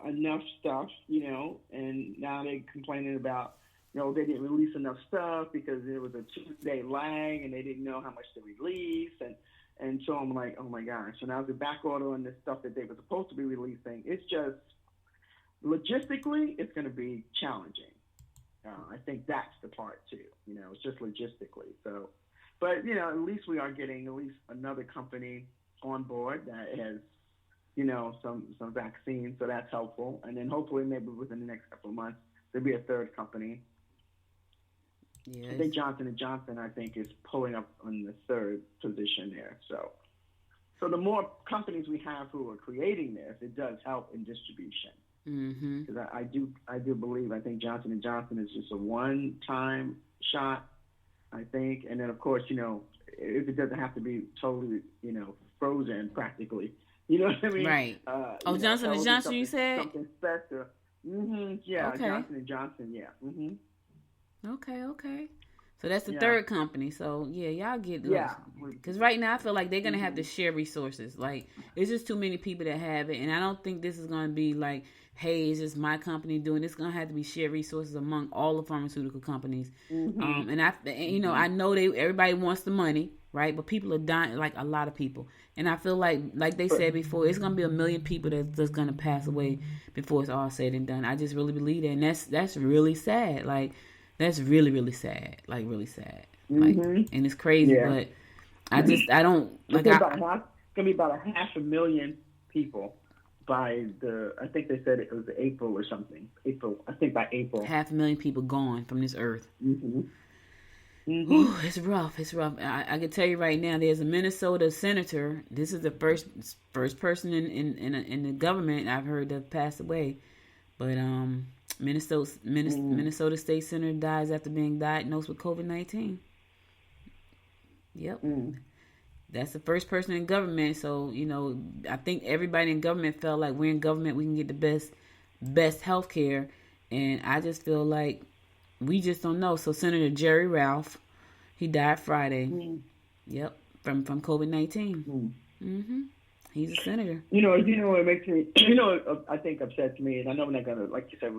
enough stuff. And now they're complaining about they didn't release enough stuff because there was a 2-day lag and they didn't know how much to release and so I'm like, oh my gosh. So now the back order on this stuff that they were supposed to be releasing, it's just logistically, it's going to be challenging. I think that's the part too. It's just logistically. So, but at least we are getting at least another company on board that has, some vaccines. So that's helpful. And then hopefully maybe within the next couple of months there'll be a third company. Yes. I think Johnson & Johnson, is pulling up on the third position there. So the more companies we have who are creating this, it does help in distribution. Because I do believe, I think Johnson & Johnson is just a one-time shot, I think. And then, of course, if it doesn't have to be totally, frozen practically. You know what I mean? Right. Johnson & Johnson, you said? Something special. Yeah, okay. Johnson & Johnson, yeah. Okay. So that's the Yeah. third company. So yeah, y'all get Yeah. because right now I feel like they're gonna have to share resources. Like it's just too many people that have it, and I don't think this is gonna be like, hey, it's just my company doing. It's gonna have to be shared resources among all the pharmaceutical companies. And I know everybody wants the money, right? But people are dying, like a lot of people, and I feel like they said before, it's gonna be 1 million people that's gonna pass away before it's all said and done. I just really believe that, and that's really sad. Like. That's really, really sad. Like, really sad. Like, and it's crazy, but I don't... Like, it's going to be about 500,000 people by I think they said it was April or something. I think by April. 500,000 people gone from this earth. Ooh, it's rough. I can tell you right now, there's a Minnesota senator. This is the first person in the government I've heard that passed away. But, Minnesota State Senator dies after being diagnosed with COVID-19. Yep. That's the first person in government. So, I think everybody in government felt like we're in government, we can get the best health care. And I just feel like we just don't know. So Senator Jerry Ralph, he died Friday. Yep. From COVID-19. He's a senator. It makes me, I think upset to me, and I know we're not going to, like you said,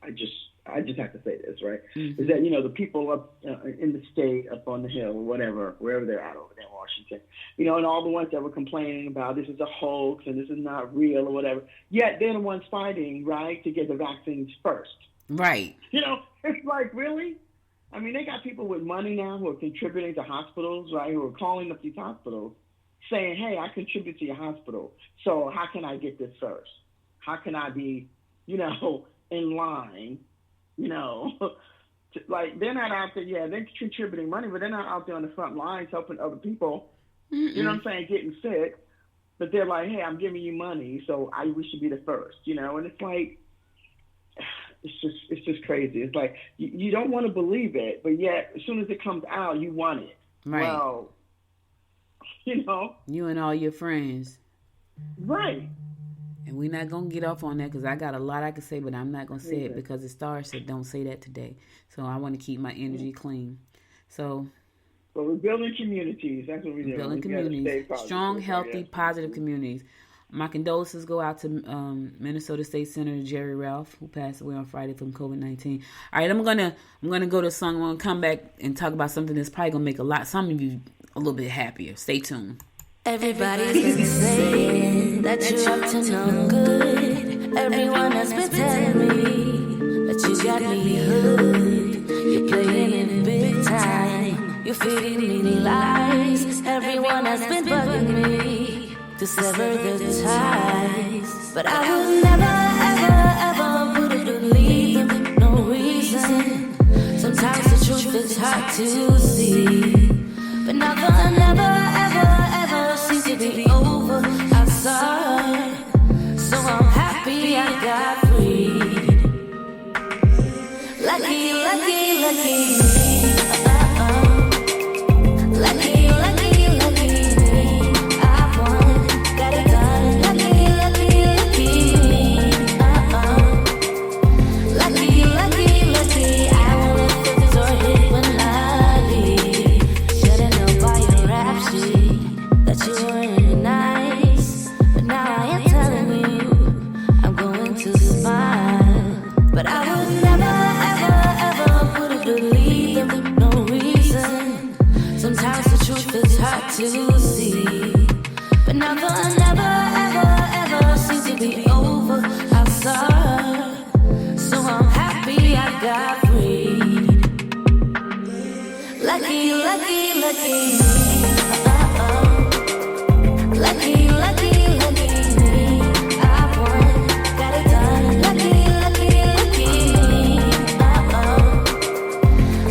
I just have to say this, right? Is that, the people up in the state, up on the hill, or whatever, wherever they're at over there in Washington, and all the ones that were complaining about this is a hoax and this is not real or whatever, yet they're the ones fighting, right, to get the vaccines first. Right. It's like, really? I mean, they got people with money now who are contributing to hospitals, right, who are calling up these hospitals, saying, hey, I contribute to your hospital, so how can I get this first? How can I be, in line, like they're not out there, they're contributing money, but they're not out there on the front lines helping other people, you know what I'm saying, getting sick, but they're like, hey, I'm giving you money, so we should be the first, and it's like, it's just crazy. It's like, you don't want to believe it, but yet, as soon as it comes out, you want it. Right. Well, you and all your friends. Right. And we're not going to get off on that because I got a lot I could say, but I'm not going to say it because the star said don't say that today. So I want to keep my energy clean. So we're building communities. That's what we're doing. Building communities. Strong, healthy, positive communities. My condolences go out to Minnesota State Senator Jerry Ralph, who passed away on Friday from COVID-19. All right, I'm gonna go to a song. I'm gonna come back and talk about something that's probably gonna make some of you a little bit happier. Stay tuned. Everybody's been saying that you're up to no good. Everyone has been telling me that you got me hooked. You're playing it big time. You're feeding me lies. Everyone has been bugging me to sever the ties, but I would never would believe them. No reason. Sometimes the truth is hard to see, but now the never seems to be over outside. So I'm happy I got free. Lucky me. To see, but now the never seems to be over outside. So I'm happy I got free. Lucky me. Lucky me. I won, got it done. Lucky me.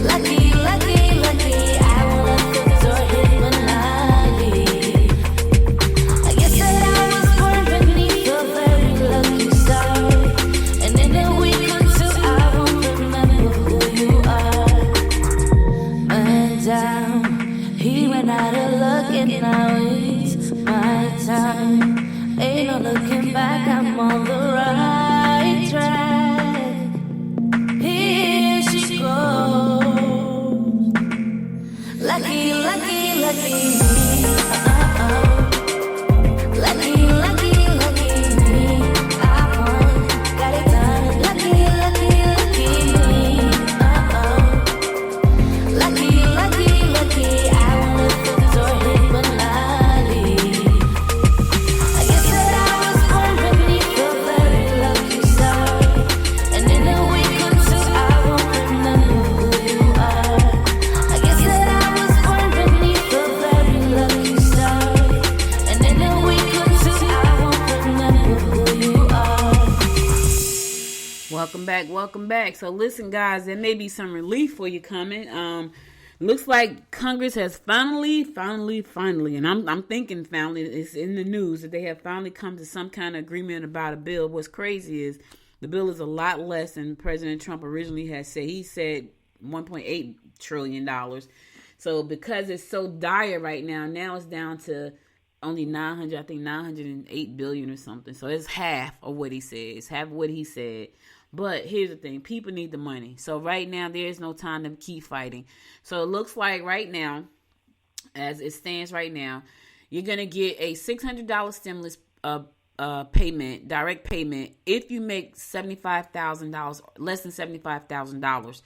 Lucky. I won't let the door hit when I leave. I guess that I was born beneath a very lucky star, and in a week or two I won't remember who you are. And down he went. Welcome back, welcome back. So listen, guys, there may be some relief for you coming. Looks like Congress has finally, and I'm thinking finally, it's in the news that they have finally come to some kind of agreement about a bill. What's crazy is the bill is a lot less than President Trump originally had said. He said $1.8 trillion. So because it's so dire right now it's down to only 908 billion or something. So it's half of what he said. It's half of what he said. But here's the thing. People need the money. So right now, there is no time to keep fighting. So it looks like right now, as it stands right now, you're going to get a $600 stimulus payment, direct payment, if you make $75,000, less than $75,000.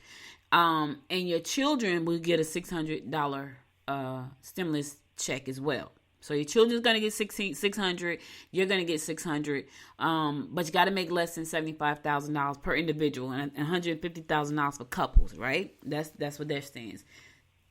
And your children will get a $600 stimulus check as well. So your children's gonna get $600. You're gonna get $600. But you got to make less than $75,000 per individual, and $150,000 for couples. Right? That's what that stands.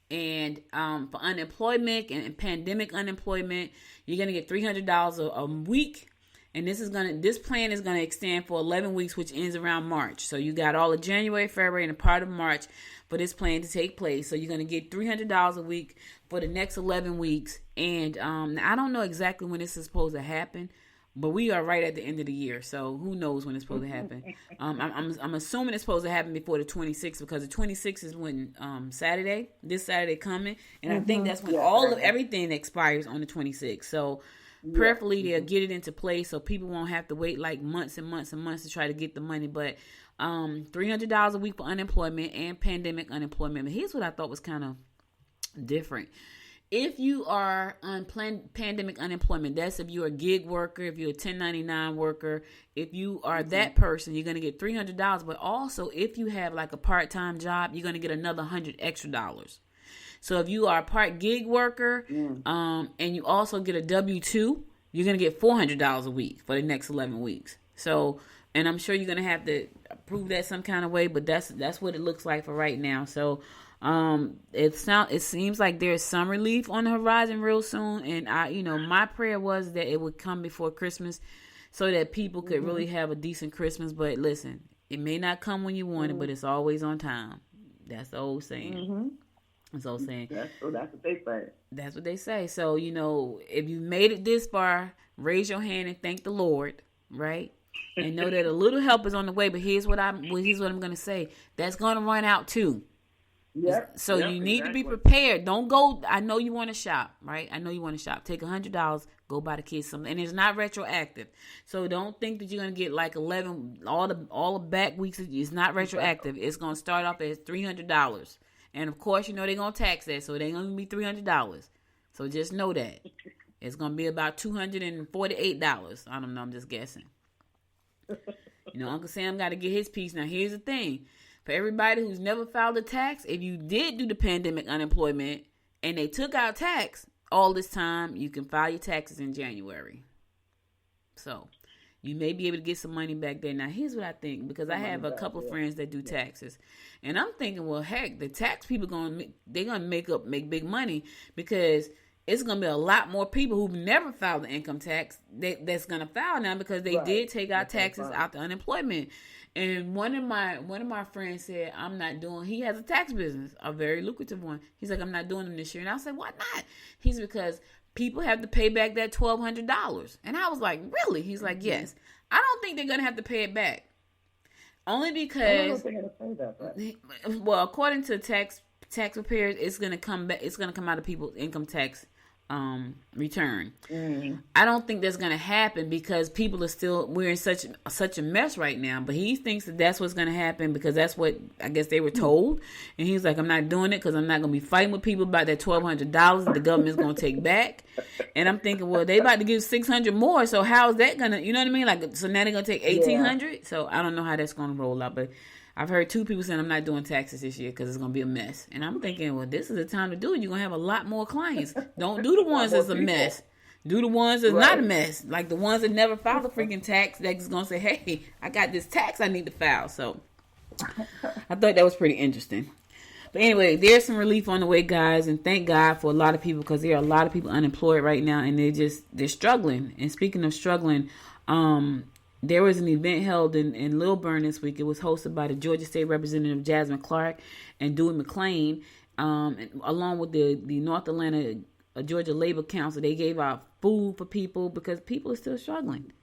And for unemployment and pandemic unemployment, you're gonna get $300 a week. And this plan is gonna extend for 11 weeks, which ends around March. So you got all of January, February, and a part of March for this plan to take place. So you're gonna get $300 a week for the next 11 weeks. And I don't know exactly when this is supposed to happen, but we are right at the end of the year. So who knows when it's supposed to happen? I'm assuming it's supposed to happen before the 26th, because the 26th is when this Saturday coming, and I think that's when everything expires on the 26th. So prayerfully they'll get it into place so people won't have to wait like months and months and months to try to get the money. But $300 a week for unemployment and pandemic unemployment. But here's what I thought was kind of different. If you are on pandemic unemployment, that's if you're a gig worker, if you're a 1099 worker, if you are that person, you're going to get $300. But also, if you have like a part-time job, you're going to get another $100 extra. So if you are a part gig worker, and you also get a W-2, you're going to get $400 a week for the next 11 weeks. So, and I'm sure you're going to have to prove that some kind of way, but that's what it looks like for right now. So, it seems like there's some relief on the horizon real soon. And my prayer was that it would come before Christmas so that people could really have a decent Christmas. But listen, it may not come when you want it, but it's always on time. That's the old saying. That's the old saying. That's what they say. That's what they say. So, if you made it this far, raise your hand and thank the Lord, right? And know that a little help is on the way. But here's what I'm going to say. That's going to run out too. So you need to be prepared. Don't go. I know you want to shop, right? I know you want to shop. Take $100, go buy the kids something, and it's not retroactive. So don't think that you're gonna get like 11 all the back weeks. It's not retroactive. It's gonna start off as $300, and of course they're gonna tax that, so it ain't gonna be $300. So just know that it's gonna be about $248. I don't know. I'm just guessing. Uncle Sam got to get his piece. Now here's the thing. For everybody who's never filed a tax, if you did do the pandemic unemployment and they took out tax all this time, you can file your taxes in January. So you may be able to get some money back there. Now, here's what I think, because I have a couple of friends that do taxes. And I'm thinking, well, heck, the tax people, they're going to make big money, because it's going to be a lot more people who've never filed the income tax that's going to file now, because they did take out taxes out the unemployment. And one of my friends said, he has a tax business, a very lucrative one. He's like, I'm not doing them this year. And I said, why not? He's because people have to pay back that $1,200. And I was like, really? He's like, yes. I don't think they're going to have to pay it back. Only because, well, according to tax preparers, it's going to come back. It's going to come out of people's income tax return. I don't think that's going to happen, because people are we're in such a mess right now. But he thinks that that's what's going to happen, because that's what I guess they were told. And he's like, I'm not doing it because I'm not going to be fighting with people about that $1,200 that the government's going to take back. And I'm thinking, well, they about to give $600 more. So how is that going to, you know what I mean? Like, so now they're going to take $1,800. So I don't know how that's going to roll out, but I've heard 2 people saying I'm not doing taxes this year because it's going to be a mess. And I'm thinking, well, this is the time to do it. You're going to have a lot more clients. Don't do the ones that's a mess. Do the ones that's not a mess. Like the ones that never filed the freaking tax, that's going to say, hey, I got this tax I need to file. So I thought that was pretty interesting. But anyway, there's some relief on the way, guys. And thank God for a lot of people, because there are a lot of people unemployed right now, and they're struggling. And speaking of struggling, there was an event held in Lilburn this week. It was hosted by the Georgia State Representative Jasmine Clark and Dewey McClain, along with the North Atlanta Georgia Labor Council. They gave out food for people because people are still struggling.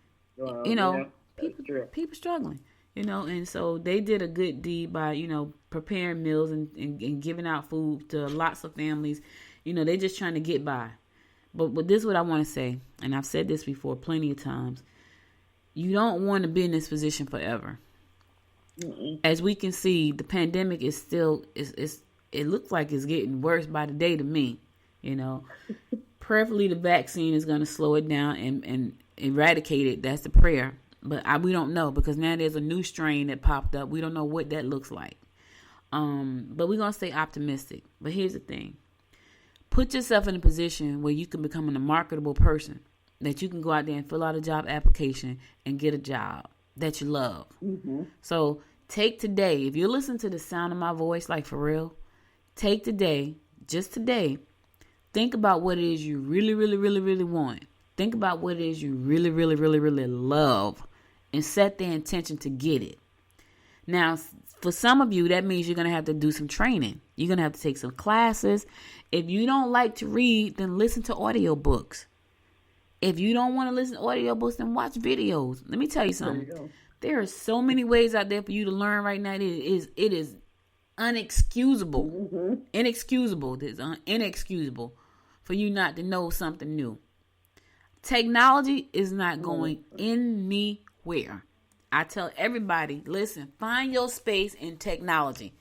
People struggling. And so they did a good deed by, preparing meals and giving out food to lots of families. They're just trying to get by. But this is what I want to say, and I've said this before plenty of times. You don't want to be in this position forever. Mm-mm. As we can see, the pandemic is still, it looks like it's getting worse by the day to me. Prayerfully the vaccine is going to slow it down and eradicate it. That's the prayer. But we don't know, because now there's a new strain that popped up. We don't know what that looks like. But we're going to stay optimistic. But here's the thing. Put yourself in a position where you can become a marketable person, that you can go out there and fill out a job application and get a job that you love. Mm-hmm. So take today. If you're listening to the sound of my voice, like for real, take today, just today, think about what it is you really, really, really, really want. Think about what it is you really, really, really, really love, and set the intention to get it. Now, for some of you, that means you're going to have to do some training. You're going to have to take some classes. If you don't like to read, then listen to audiobooks. If you don't want to listen to audiobooks, then watch videos. Let me tell you something. There are so many ways out there for you to learn right now. It is unexcusable. Mm-hmm. Inexcusable. It's inexcusable for you not to know something new. Technology is not going anywhere. I tell everybody, listen, find your space in technology.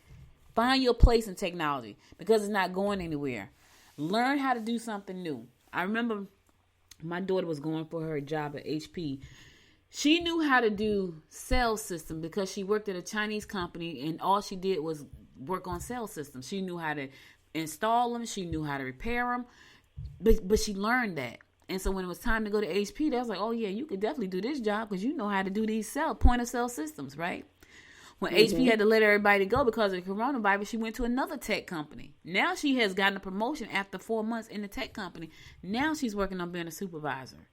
Find your place in technology, because it's not going anywhere. Learn how to do something new. I remember my daughter was going for her job at HP. She knew how to do cell system because she worked at a Chinese company, and all she did was work on cell systems. She knew how to install them. She knew how to repair them, but she learned that. And so when it was time to go to HP, they was like, oh, yeah, you could definitely do this job because you know how to do these point-of-sale systems, right? When HP had to let everybody go because of the coronavirus, she went to another tech company. Now she has gotten a promotion after 4 months in the tech company. Now she's working on being a supervisor.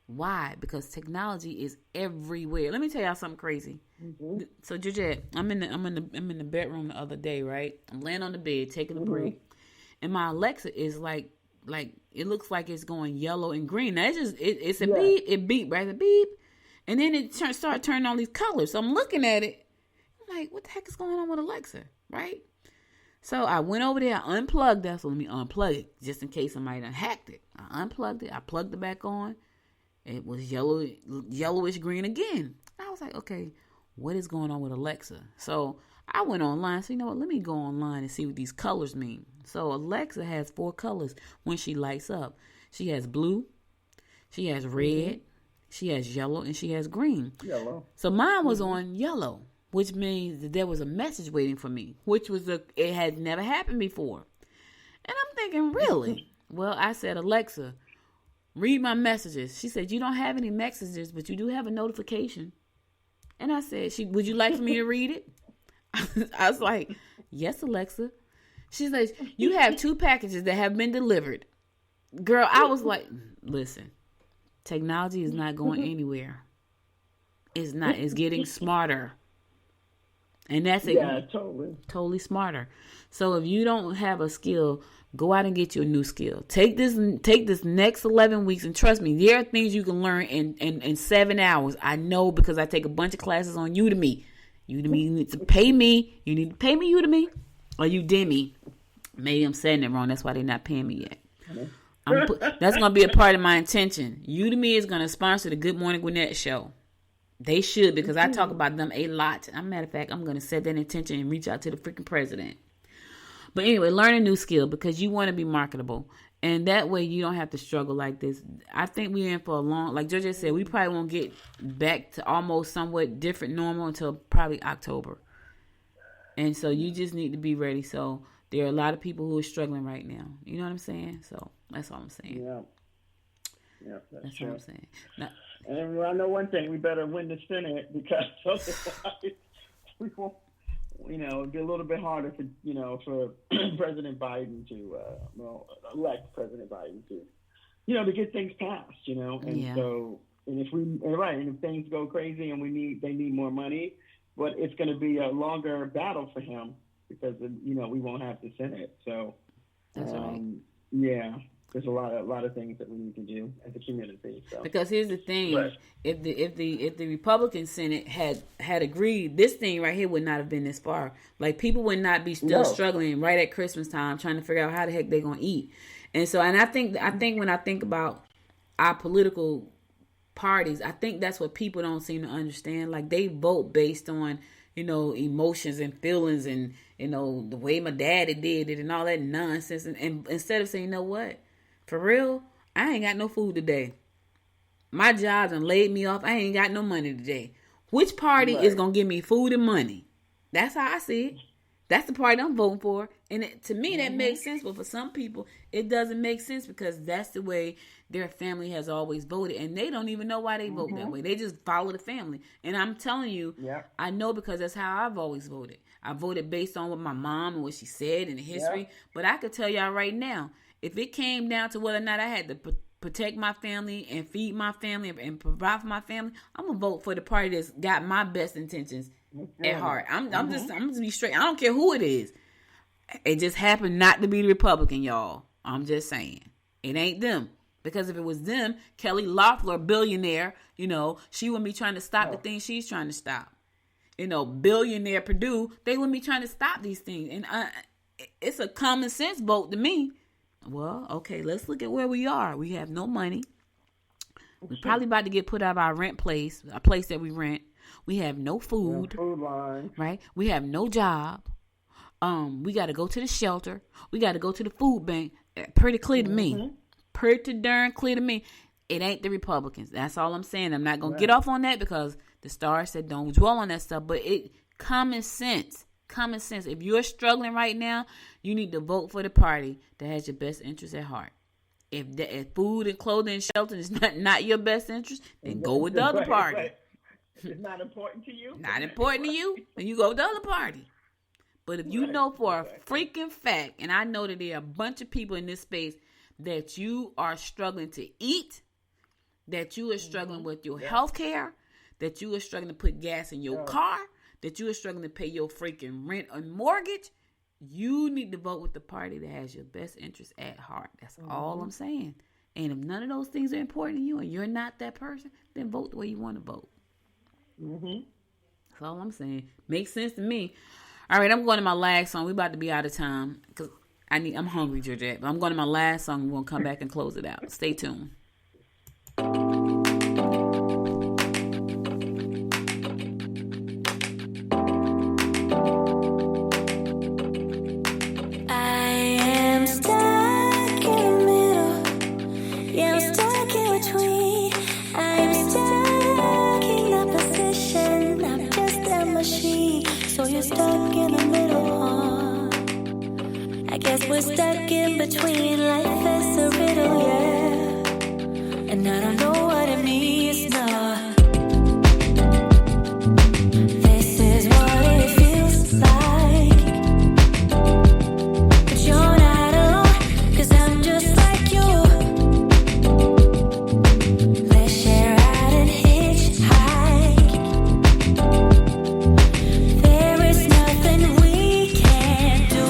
Why? Because technology is everywhere. Let me tell y'all something crazy. Mm-hmm. So, Georgette, I'm in the bedroom the other day, right? I'm laying on the bed, taking a break. And my Alexa is like it looks like it's going yellow and green. Now it's a beep. It beep, right? A beep, and then it start turning on these colors. So I'm looking at it. I'm like, what the heck is going on with Alexa, right? So I went over there, I unplugged that. So let me unplug it just in case somebody done hacked it. I unplugged it. I plugged it back on. It was yellowish green again. I was like, okay, what is going on with Alexa? So I went online. So you know what? Let me go online and see what these colors mean. So Alexa has 4 colors when she lights up. She has blue, she has red, she has yellow, and she has green. Yellow. So mine was on yellow, which means that there was a message waiting for me, it had never happened before. And I'm thinking, really? Well, I said, Alexa, read my messages. She said, you don't have any messages, but you do have a notification. And I said, would you like for me to read it? I was like, yes, Alexa. She's like, you have 2 packages that have been delivered. Girl, I was like, listen, technology is not going anywhere. It's not. It's getting smarter. And that's it. Yeah, totally smarter. So if you don't have a skill, go out and get you a new skill. Take this next 11 weeks, and trust me, there are things you can learn in 7 hours. I know, because I take a bunch of classes on Udemy. Udemy needs to pay me. You need to pay me, Udemy. Or Udemy. Maybe I'm saying it wrong. That's why they're not paying me yet. That's going to be a part of my intention. Udemy is going to sponsor the Good Morning Gwinnett show. They should, because I talk about them a lot. As a matter of fact, I'm going to set that intention and reach out to the freaking president. But anyway, learn a new skill, because you want to be marketable. And that way you don't have to struggle like this. I think we're in for a long, like Georgia said, we probably won't get back to almost somewhat different normal until probably October. And so you just need to be ready. So there are a lot of people who are struggling right now. You know what I'm saying? So that's all I'm saying. Yeah, that's true. What I'm saying. Now, and I know one thing: we better win the Senate, because otherwise we won't. It'll be a little bit harder for President Biden to elect President Biden to get things passed. And so And if things go crazy and they need more money, but it's going to be a longer battle for him because we won't have the Senate. So That's right. Yeah, there's a lot of things that we need to do as a community. So. Because here's the thing: Right. if the Republican Senate had agreed, this thing right here would not have been this far. Like, people would not be still struggling right at Christmas time trying to figure out how the heck they're gonna eat. And so, and I think when I think about our political parties, I think that's what people don't seem to understand. Like, they vote based on emotions and feelings and the way my daddy did it and all that nonsense. And instead of saying, you know what, for real, I ain't got no food today. My job done laid me off. I ain't got no money today. Which party is going to give me food and money? That's how I see it. That's the party I'm voting for. And to me, that makes sense. But for some people, it doesn't make sense because that's the way their family has always voted. And they don't even know why they vote that way. They just follow the family. And I'm telling you, I know because that's how I've always voted. I voted based on what my mom and what she said in the history. But I could tell y'all right now, if it came down to whether or not I had to protect my family and feed my family and provide for my family, I'm going to vote for the party that's got my best intentions at heart. I'm just be straight. I don't care who it is. It just happened not to be the Republican, y'all. I'm just saying. It ain't them. Because if it was them, Kelly Loeffler, billionaire, she wouldn't be trying to stop the things she's trying to stop. Billionaire Purdue, they wouldn't be trying to stop these things. And it's a common sense vote to me. Well, okay, let's look at where we are. We have no money. We're probably about to get put out of our rent place, a place that we rent. We have no food. Food line. Right? We have no job. We got to go to the shelter. We got to go to the food bank. Pretty clear to me. Pretty darn clear to me. It ain't the Republicans. That's all I'm saying. I'm not going to get off on that because the Star said don't dwell on that stuff. But common sense. Common sense. If you're struggling right now, you need to vote for the party that has your best interest at heart. If food and clothing and shelter is not your best interest, then go with the other party. Right. It's not important to you? Not important to you, then you go with the other party. But if you know for a freaking fact, and I know that there are a bunch of people in this space that you are struggling to eat, that you are struggling with your health care, that you are struggling to put gas in your car, that you are struggling to pay your freaking rent and mortgage, you need to vote with the party that has your best interest at heart. That's all I'm saying. And if none of those things are important to you and you're not that person, then vote the way you want to vote. That's all I'm saying. Makes sense to me. All right, I'm going to my last song. We're about to be out of time because I'm hungry, Georgette. But I'm going to my last song. We're going to come back and close it out. Stay tuned. We're stuck in between, life is a riddle, yeah. And I don't know what it means, no. This is what it feels like. But you're not alone, 'cause I'm just like you. Let's share out and hitchhike. There is nothing we can't do.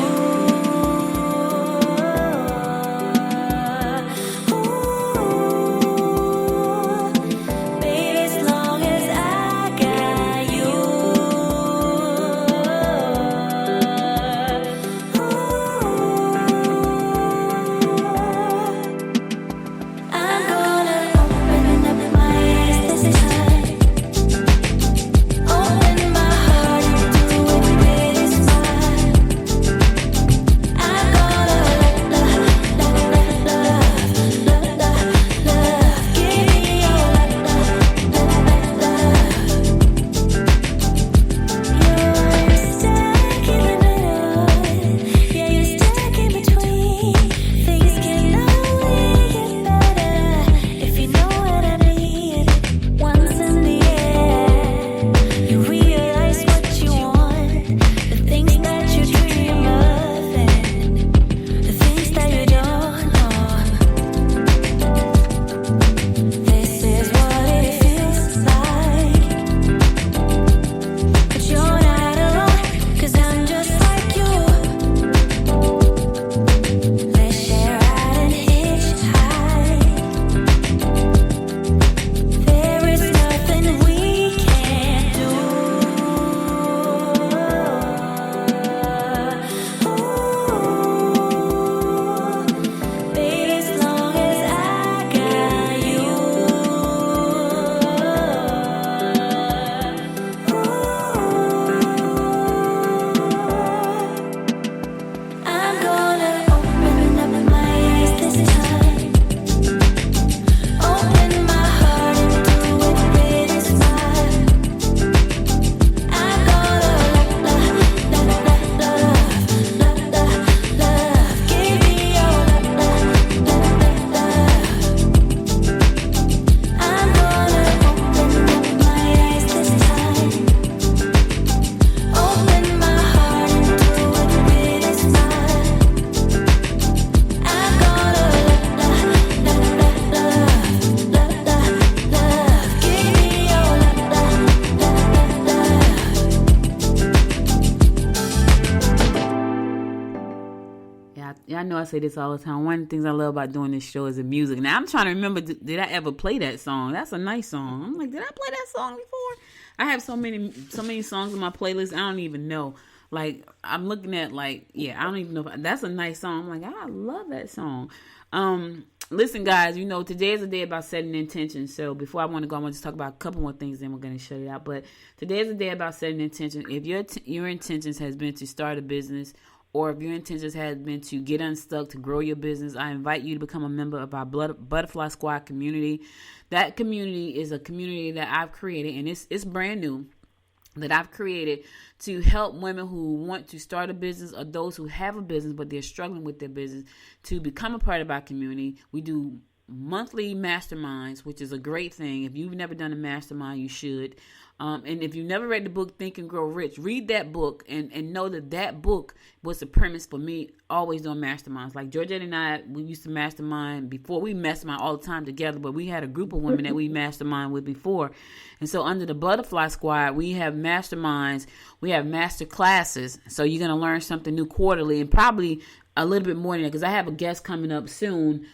I know I say this all the time. One of the things I love about doing this show is the music. Now, I'm trying to remember, did I ever play that song? That's a nice song. I'm like, did I play that song before? I have so many songs in my playlist, I don't even know. Like, I'm looking at, like, yeah, I don't even know. That's a nice song. I'm like, I love that song. Listen, guys, you know, today is a day about setting intentions. So before I want to go, I want to talk about a couple more things, then we're going to shut it out. But today is a day about setting intentions. If your intentions has been to start a business, or if your intentions has been to get unstuck, to grow your business, I invite you to become a member of our Butterfly Squad community. That community is a community that I've created, and it's brand new, that I've created to help women who want to start a business, or those who have a business but they're struggling with their business, to become a part of our community. We do monthly masterminds, which is a great thing. If you've never done a mastermind, you should. And if you've never read the book Think and Grow Rich, read that book and know that book was the premise for me always doing masterminds. Like Georgette and I, we used to mastermind before. We mastermind all the time together, but we had a group of women that we mastermind with before. And so under the Butterfly Squad, we have masterminds, we have master classes. So you're going to learn something new quarterly, and probably a little bit more than that, because I have a guest coming up soon.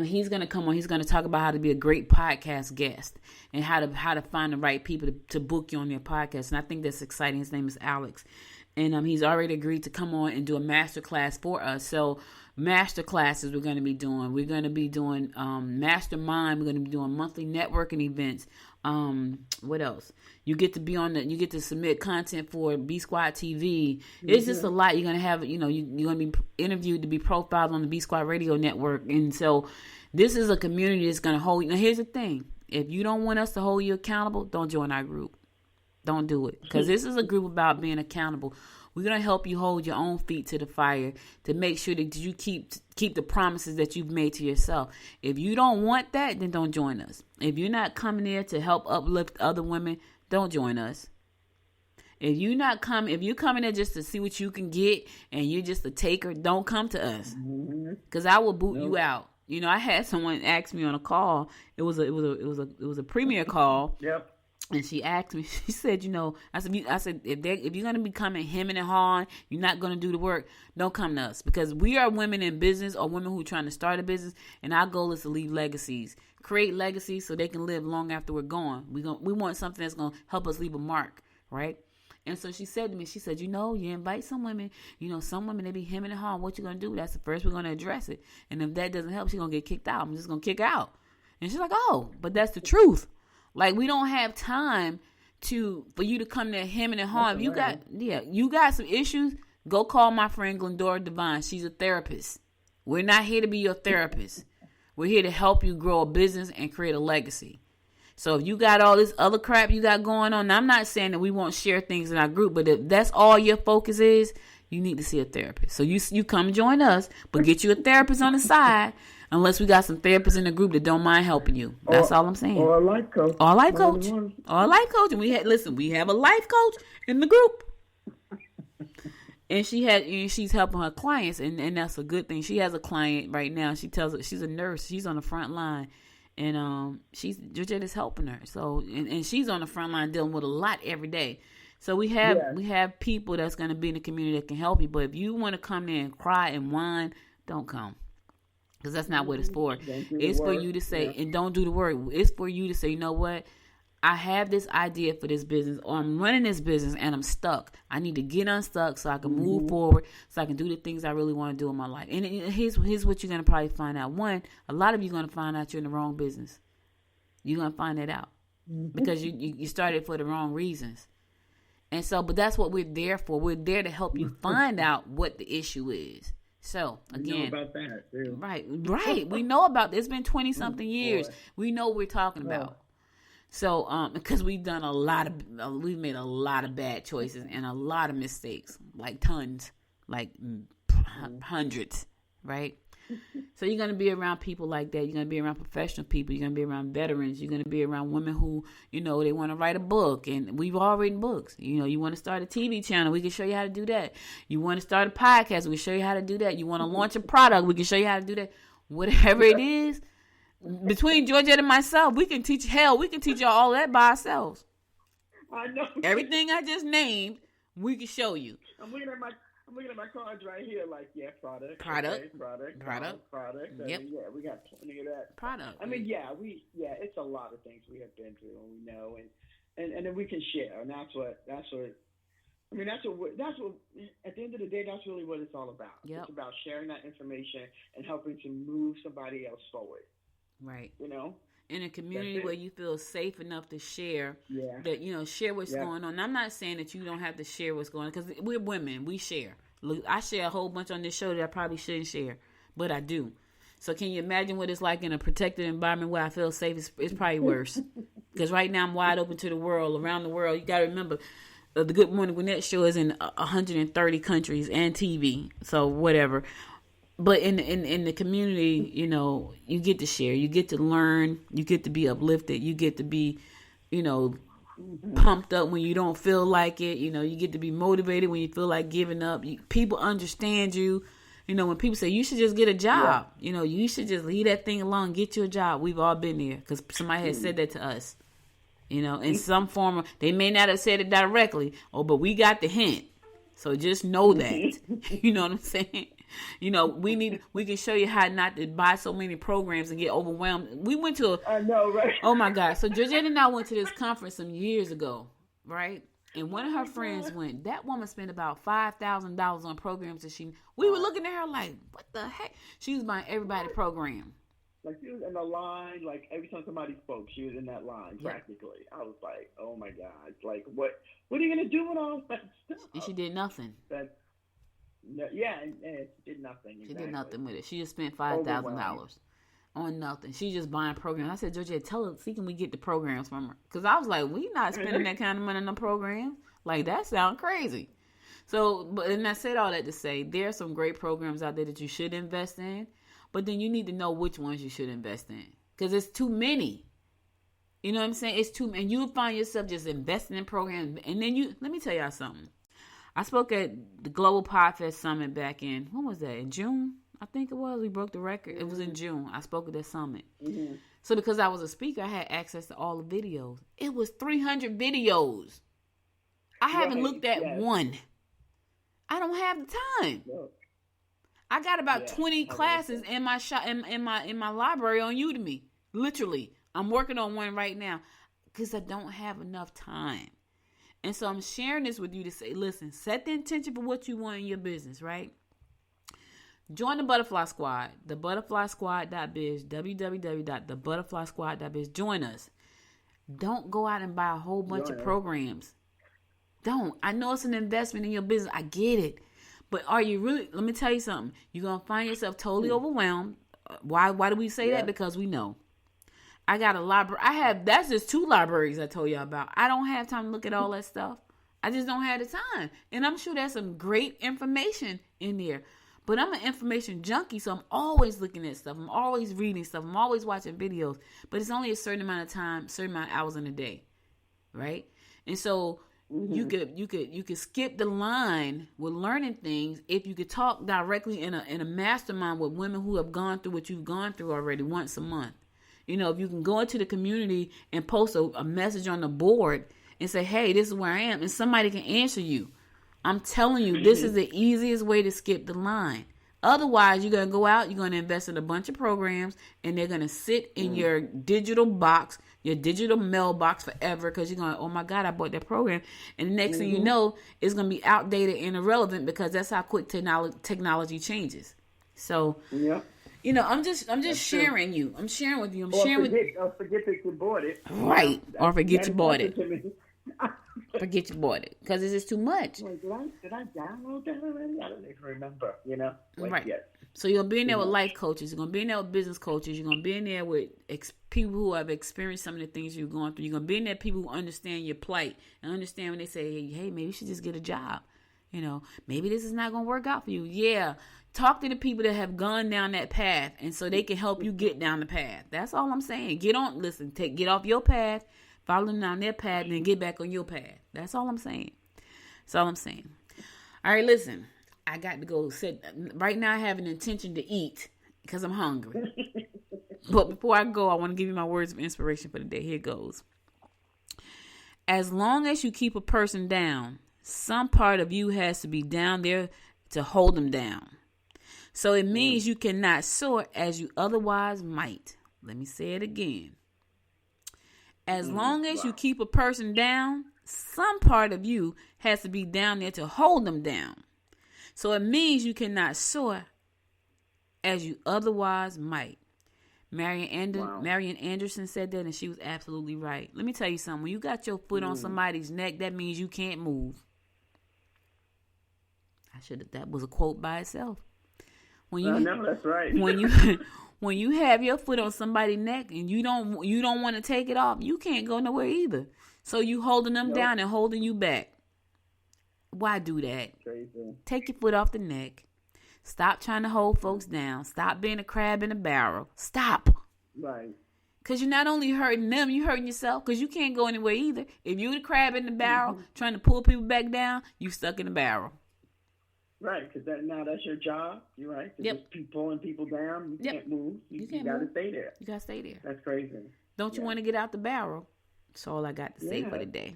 He's going to come on. He's going to talk about how to be a great podcast guest and how to find the right people to book you on their podcast. And I think that's exciting. His name is Alex. And he's already agreed to come on and do a master class for us. So master classes we're going to be doing. We're going to be doing mastermind. We're going to be doing monthly networking events. What else? You get to be you get to submit content for B Squad TV. It's just a lot. You're going to have, you're going to be interviewed to be profiled on the B Squad radio network. And so this is a community that's going to hold you. Now, here's the thing. If you don't want us to hold you accountable, don't join our group. Don't do it. Because this is a group about being accountable. We're going to help you hold your own feet to the fire to make sure that you keep the promises that you've made to yourself. If you don't want that, then don't join us. If you're not coming here to help uplift other women, don't join us. If you're coming here just to see what you can get and you're just a taker, don't come to us. Because I will boot you out. I had someone ask me on a call. It was a premier call. Yep. And she asked me, she said, I said, if you're going to be coming hemming and hawing, you're not going to do the work, don't come to us. Because we are women in business, or women who are trying to start a business, and our goal is to leave legacies. Create legacies so they can live long after we're gone. We want something that's going to help us leave a mark, right? And so she said to me, you invite some women, some women, they be hemming and hawing. What you going to do? That's the first we're going to address it. And if that doesn't help, she's going to get kicked out. I'm just going to kick her out. And she's like, oh, but that's the truth. Like, we don't have time for you to come there hemming and hawing. You got some issues, go call my friend Glendora Devine. She's a therapist. We're not here to be your therapist. We're here to help you grow a business and create a legacy. So if you got all this other crap you got going on, now I'm not saying that we won't share things in our group, but if that's all your focus is, you need to see a therapist. So you come join us, but get you a therapist on the side. Unless we got some therapists in the group that don't mind helping you. That's all I'm saying. Or a life coach. Or a life coach. Or a life coach. And we have a life coach in the group. And she's helping her clients, and that's a good thing. She has a client right now. She tells her she's a nurse. She's on the front line. And Georgette is helping her. So and she's on the front line dealing with a lot every day. So we have people that's gonna be in the community that can help you. But if you want to come there and cry and whine, don't come. Because that's not what it's for. It's for you to say, and don't do the work. It's for you to say, you know what? I have this idea for this business, or I'm running this business and I'm stuck. I need to get unstuck so I can move forward, so I can do the things I really want to do in my life. And here's what you're going to probably find out. One, a lot of you are going to find out you're in the wrong business. You're going to find that out because you started for the wrong reasons. And so, but that's what we're there for. We're there to help you find out what the issue is. So again, we know about that too. Right. We know about this. It's been 20 something years. We know what we're talking about. So, because we've made a lot of bad choices and a lot of mistakes, like tons, like hundreds, right? So you're going to be around people like that. You're going to be around professional people. You're going to be around veterans. You're going to be around women who, they want to write a book. And we've all written books. You want to start a TV channel. We can show you how to do that. You want to start a podcast. We can show you how to do that. You want to launch a product. We can show you how to do that. Whatever it is, between Georgette and myself, we can teach y'all all that by ourselves. I know. Everything I just named, we can show you. I'm looking at my I'm looking at my cards right here, like, yeah, product. Product. Okay, product. Product. Product. Yep. Yeah, we got plenty of that. Product. I mean, it's a lot of things we have been through and we know, and then we can share, and that's what, I mean, that's what, at the end of the day, that's really what it's all about. Yep. It's about sharing that information and helping to move somebody else forward. Right. You know? In a community where you feel safe enough to share, that share what's going on. And I'm not saying that you don't have to share what's going on, because we're women, we share. Look, I share a whole bunch on this show that I probably shouldn't share, but I do. So can you imagine what it's like in a protected environment where I feel safe? It's probably worse, because right now I'm wide open to the world, around the world. You got to remember, the Good Morning Gwinnett show is in 130 countries and TV, so whatever. But in the community, you get to share, you get to learn, you get to be uplifted, you get to be, pumped up when you don't feel like it. You get to be motivated when you feel like giving up. People understand you. When people say you should just get a job, you should just leave that thing alone, get you a job. We've all been there because somebody has said that to us. In some form, they may not have said it directly, but we got the hint. So just know that. You know what I'm saying? We can show you how not to buy so many programs and get overwhelmed. We went to I know, right? Oh my God. So Georgette and I went to this conference some years ago, right? And one of her friends went. That woman spent about $5,000 on programs that we were looking at her like, what the heck? She was buying everybody program. Like, she was in the line, like, every time somebody spoke, she was in that line, practically. I was like, oh, my God. Like, what are you going to do with all that stuff? And she did nothing. And she did nothing. Exactly. She did nothing with it. She just spent $5,000 on nothing. She just buying programs. I said, Georgette, tell her, see, can we get the programs from her? Because I was like, we not spending that kind of money on the programs. Like, that sounds crazy. So, and I said all that to say, there are some great programs out there that you should invest in. But then you need to know which ones you should invest in, because it's too many. You know what I'm saying? It's too many. And you'll find yourself just investing in programs. And then let me tell y'all something. I spoke at the Global Podfest Summit back in, when was that? In June, I think it was. We broke the record. It was in June. I spoke at that summit. Mm-hmm. So because I was a speaker, I had access to all the videos. It was 300 videos. I haven't looked at one. I don't have the time. No. I got about 20 classes in my in my library on Udemy. Literally, I'm working on one right now because I don't have enough time. And so I'm sharing this with you to say, listen, set the intention for what you want in your business, right? Join the Butterfly Squad, thebutterflysquad.biz, www.thebutterflysquad.biz. Join us. Don't go out and buy a whole bunch of programs. Don't. I know it's an investment in your business. I get it. But are you really, let me tell you something. You're going to find yourself totally overwhelmed. Why do we say that? Because we know. I got a library. That's just 2 libraries I told y'all about. I don't have time to look at all that stuff. I just don't have the time. And I'm sure there's some great information in there. But I'm an information junkie, so I'm always looking at stuff. I'm always reading stuff. I'm always watching videos. But it's only a certain amount of time, certain amount of hours in a day. Right? And so you could skip the line with learning things if you could talk directly in a mastermind with women who have gone through what you've gone through already once a month. If you can go into the community and post a message on the board and say, hey, this is where I am, and somebody can answer you. I'm telling you, this is the easiest way to skip the line. Otherwise, you're going to go out, you're going to invest in a bunch of programs, and they're going to sit in your digital box, your digital mailbox forever, because you're going, oh my God, I bought that program. And the next thing you know, it's going to be outdated and irrelevant, because that's how quick technology changes. So, I'm just sharing you. I'm sharing with you. Or forget that you bought it. Right. Or forget you bought it. Forget you bought it, because it's just too much. Wait, did I download that already? I don't even remember, right. Yet. So you're going to be in there with life coaches. You're going to be in there with business coaches. You're going to be in there with people who have experienced some of the things you've gone through. You're going to be in there with people who understand your plight and understand when they say, hey, maybe you should just get a job. Maybe this is not going to work out for you. Yeah. Talk to the people that have gone down that path, and so they can help you get down the path. That's all I'm saying. Get off your path, follow them down their path, and then get back on your path. That's all I'm saying. That's all I'm saying. All right, listen. I got to go sit. Right now I have an intention to eat because I'm hungry. But before I go, I want to give you my words of inspiration for the day. Here goes. As long as you keep a person down, some part of you has to be down there to hold them down. So it means you cannot soar as you otherwise might. Let me say it again. As long as you keep a person down, some part of you has to be down there to hold them down. So it means you cannot soar as you otherwise might. Marian Anderson said that, and she was absolutely right. Let me tell you something. When you got your foot on somebody's neck, that means you can't move. That was a quote by itself. No, that's right. when you have your foot on somebody's neck and you don't want to take it off, you can't go nowhere either. So you holding them down and holding you back. Why do that? Crazy. Take your foot off the neck. Stop trying to hold folks down. Stop being a crab in a barrel. Stop. Right. Because you're not only hurting them, you're hurting yourself because you can't go anywhere either. If you're the crab in the barrel trying to pull people back down, you stuck in the barrel. Right, because that's your job. You're right. To just keep pulling people down. You can't move. You got to stay there. You got to stay there. That's crazy. Don't you want to get out the barrel? That's all I got to say for today.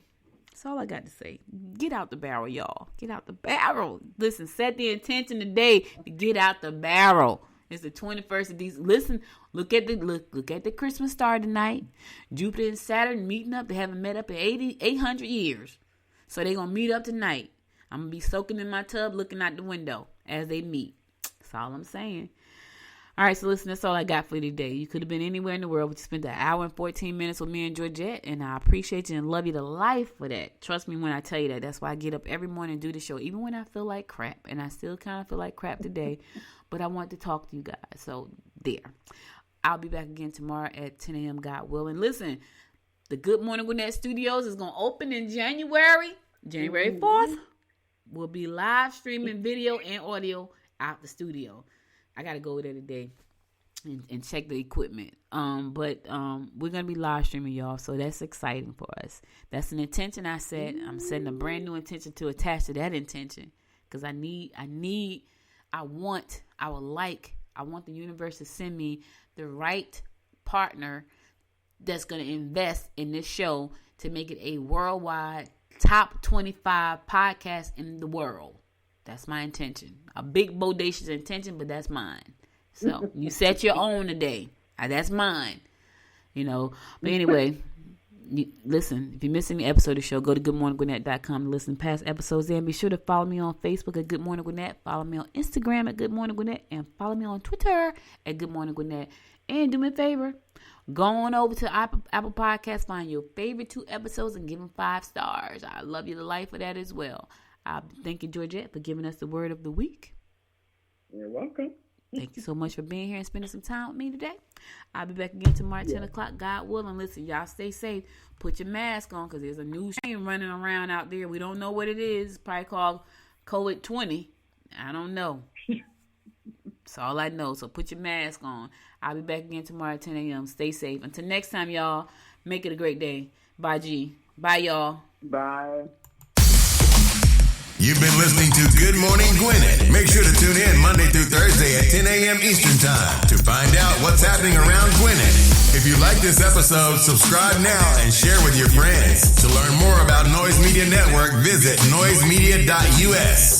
That's all I got to say. Get out the barrel, y'all. Get out the barrel. Listen, set the intention today to get out the barrel. It's the 21st of these. Listen, look at the Christmas star tonight. Jupiter and Saturn meeting up. They haven't met up in 800 years. So they're going to meet up tonight. I'm going to be soaking in my tub looking out the window as they meet. That's all I'm saying. All right, so listen, that's all I got for you today. You could have been anywhere in the world, but you spent an hour and 14 minutes with me and Georgette, and I appreciate you and love you to life for that. Trust me when I tell you that. That's why I get up every morning and do the show, even when I feel like crap, and I still kind of feel like crap today, but I want to talk to you guys. So there. I'll be back again tomorrow at 10 a.m., God willing. Listen, the Good Morning Gwinnett Studios is going to open in January 4th. We'll be live streaming video and audio out the studio. I got to go there today and check the equipment. But we're going to be live streaming, y'all. So that's exciting for us. That's an intention I set. I'm setting a brand new intention to attach to that intention. Because I want the universe to send me the right partner that's going to invest in this show to make it a worldwide top 25 podcast in the world. That's my intention. A big bodacious intention, but that's mine. So you set your own today. That's mine. But anyway, listen, if you miss any episode of the show, go to goodmorninggwinnett.com to listen to past episodes there. And be sure to follow me on Facebook at Good Morning Gwinnett. Follow me on Instagram at Good Morning Gwinnett. And follow me on Twitter at Good Morning Gwinnett. And do me a favor. Go on over to Apple Podcasts, find your favorite 2 episodes and give them 5 stars. I love you to life for that as well. Thank you, Georgette, for giving us the word of the week. You're welcome. Thank you so much for being here and spending some time with me today. I'll be back again tomorrow at 10 o'clock, God willing. Listen, y'all stay safe. Put your mask on because there's a new strain running around out there. We don't know what it is. It's probably called COVID-20. I don't know. That's all I know. So put your mask on. I'll be back again tomorrow at 10 a.m. Stay safe. Until next time, y'all, make it a great day. Bye, G. Bye, y'all. Bye. You've been listening to Good Morning Gwinnett. Make sure to tune in Monday through Thursday at 10 a.m. Eastern Time to find out what's happening around Gwinnett. If you like this episode, subscribe now and share with your friends. To learn more about Noise Media Network, visit noisemedia.us.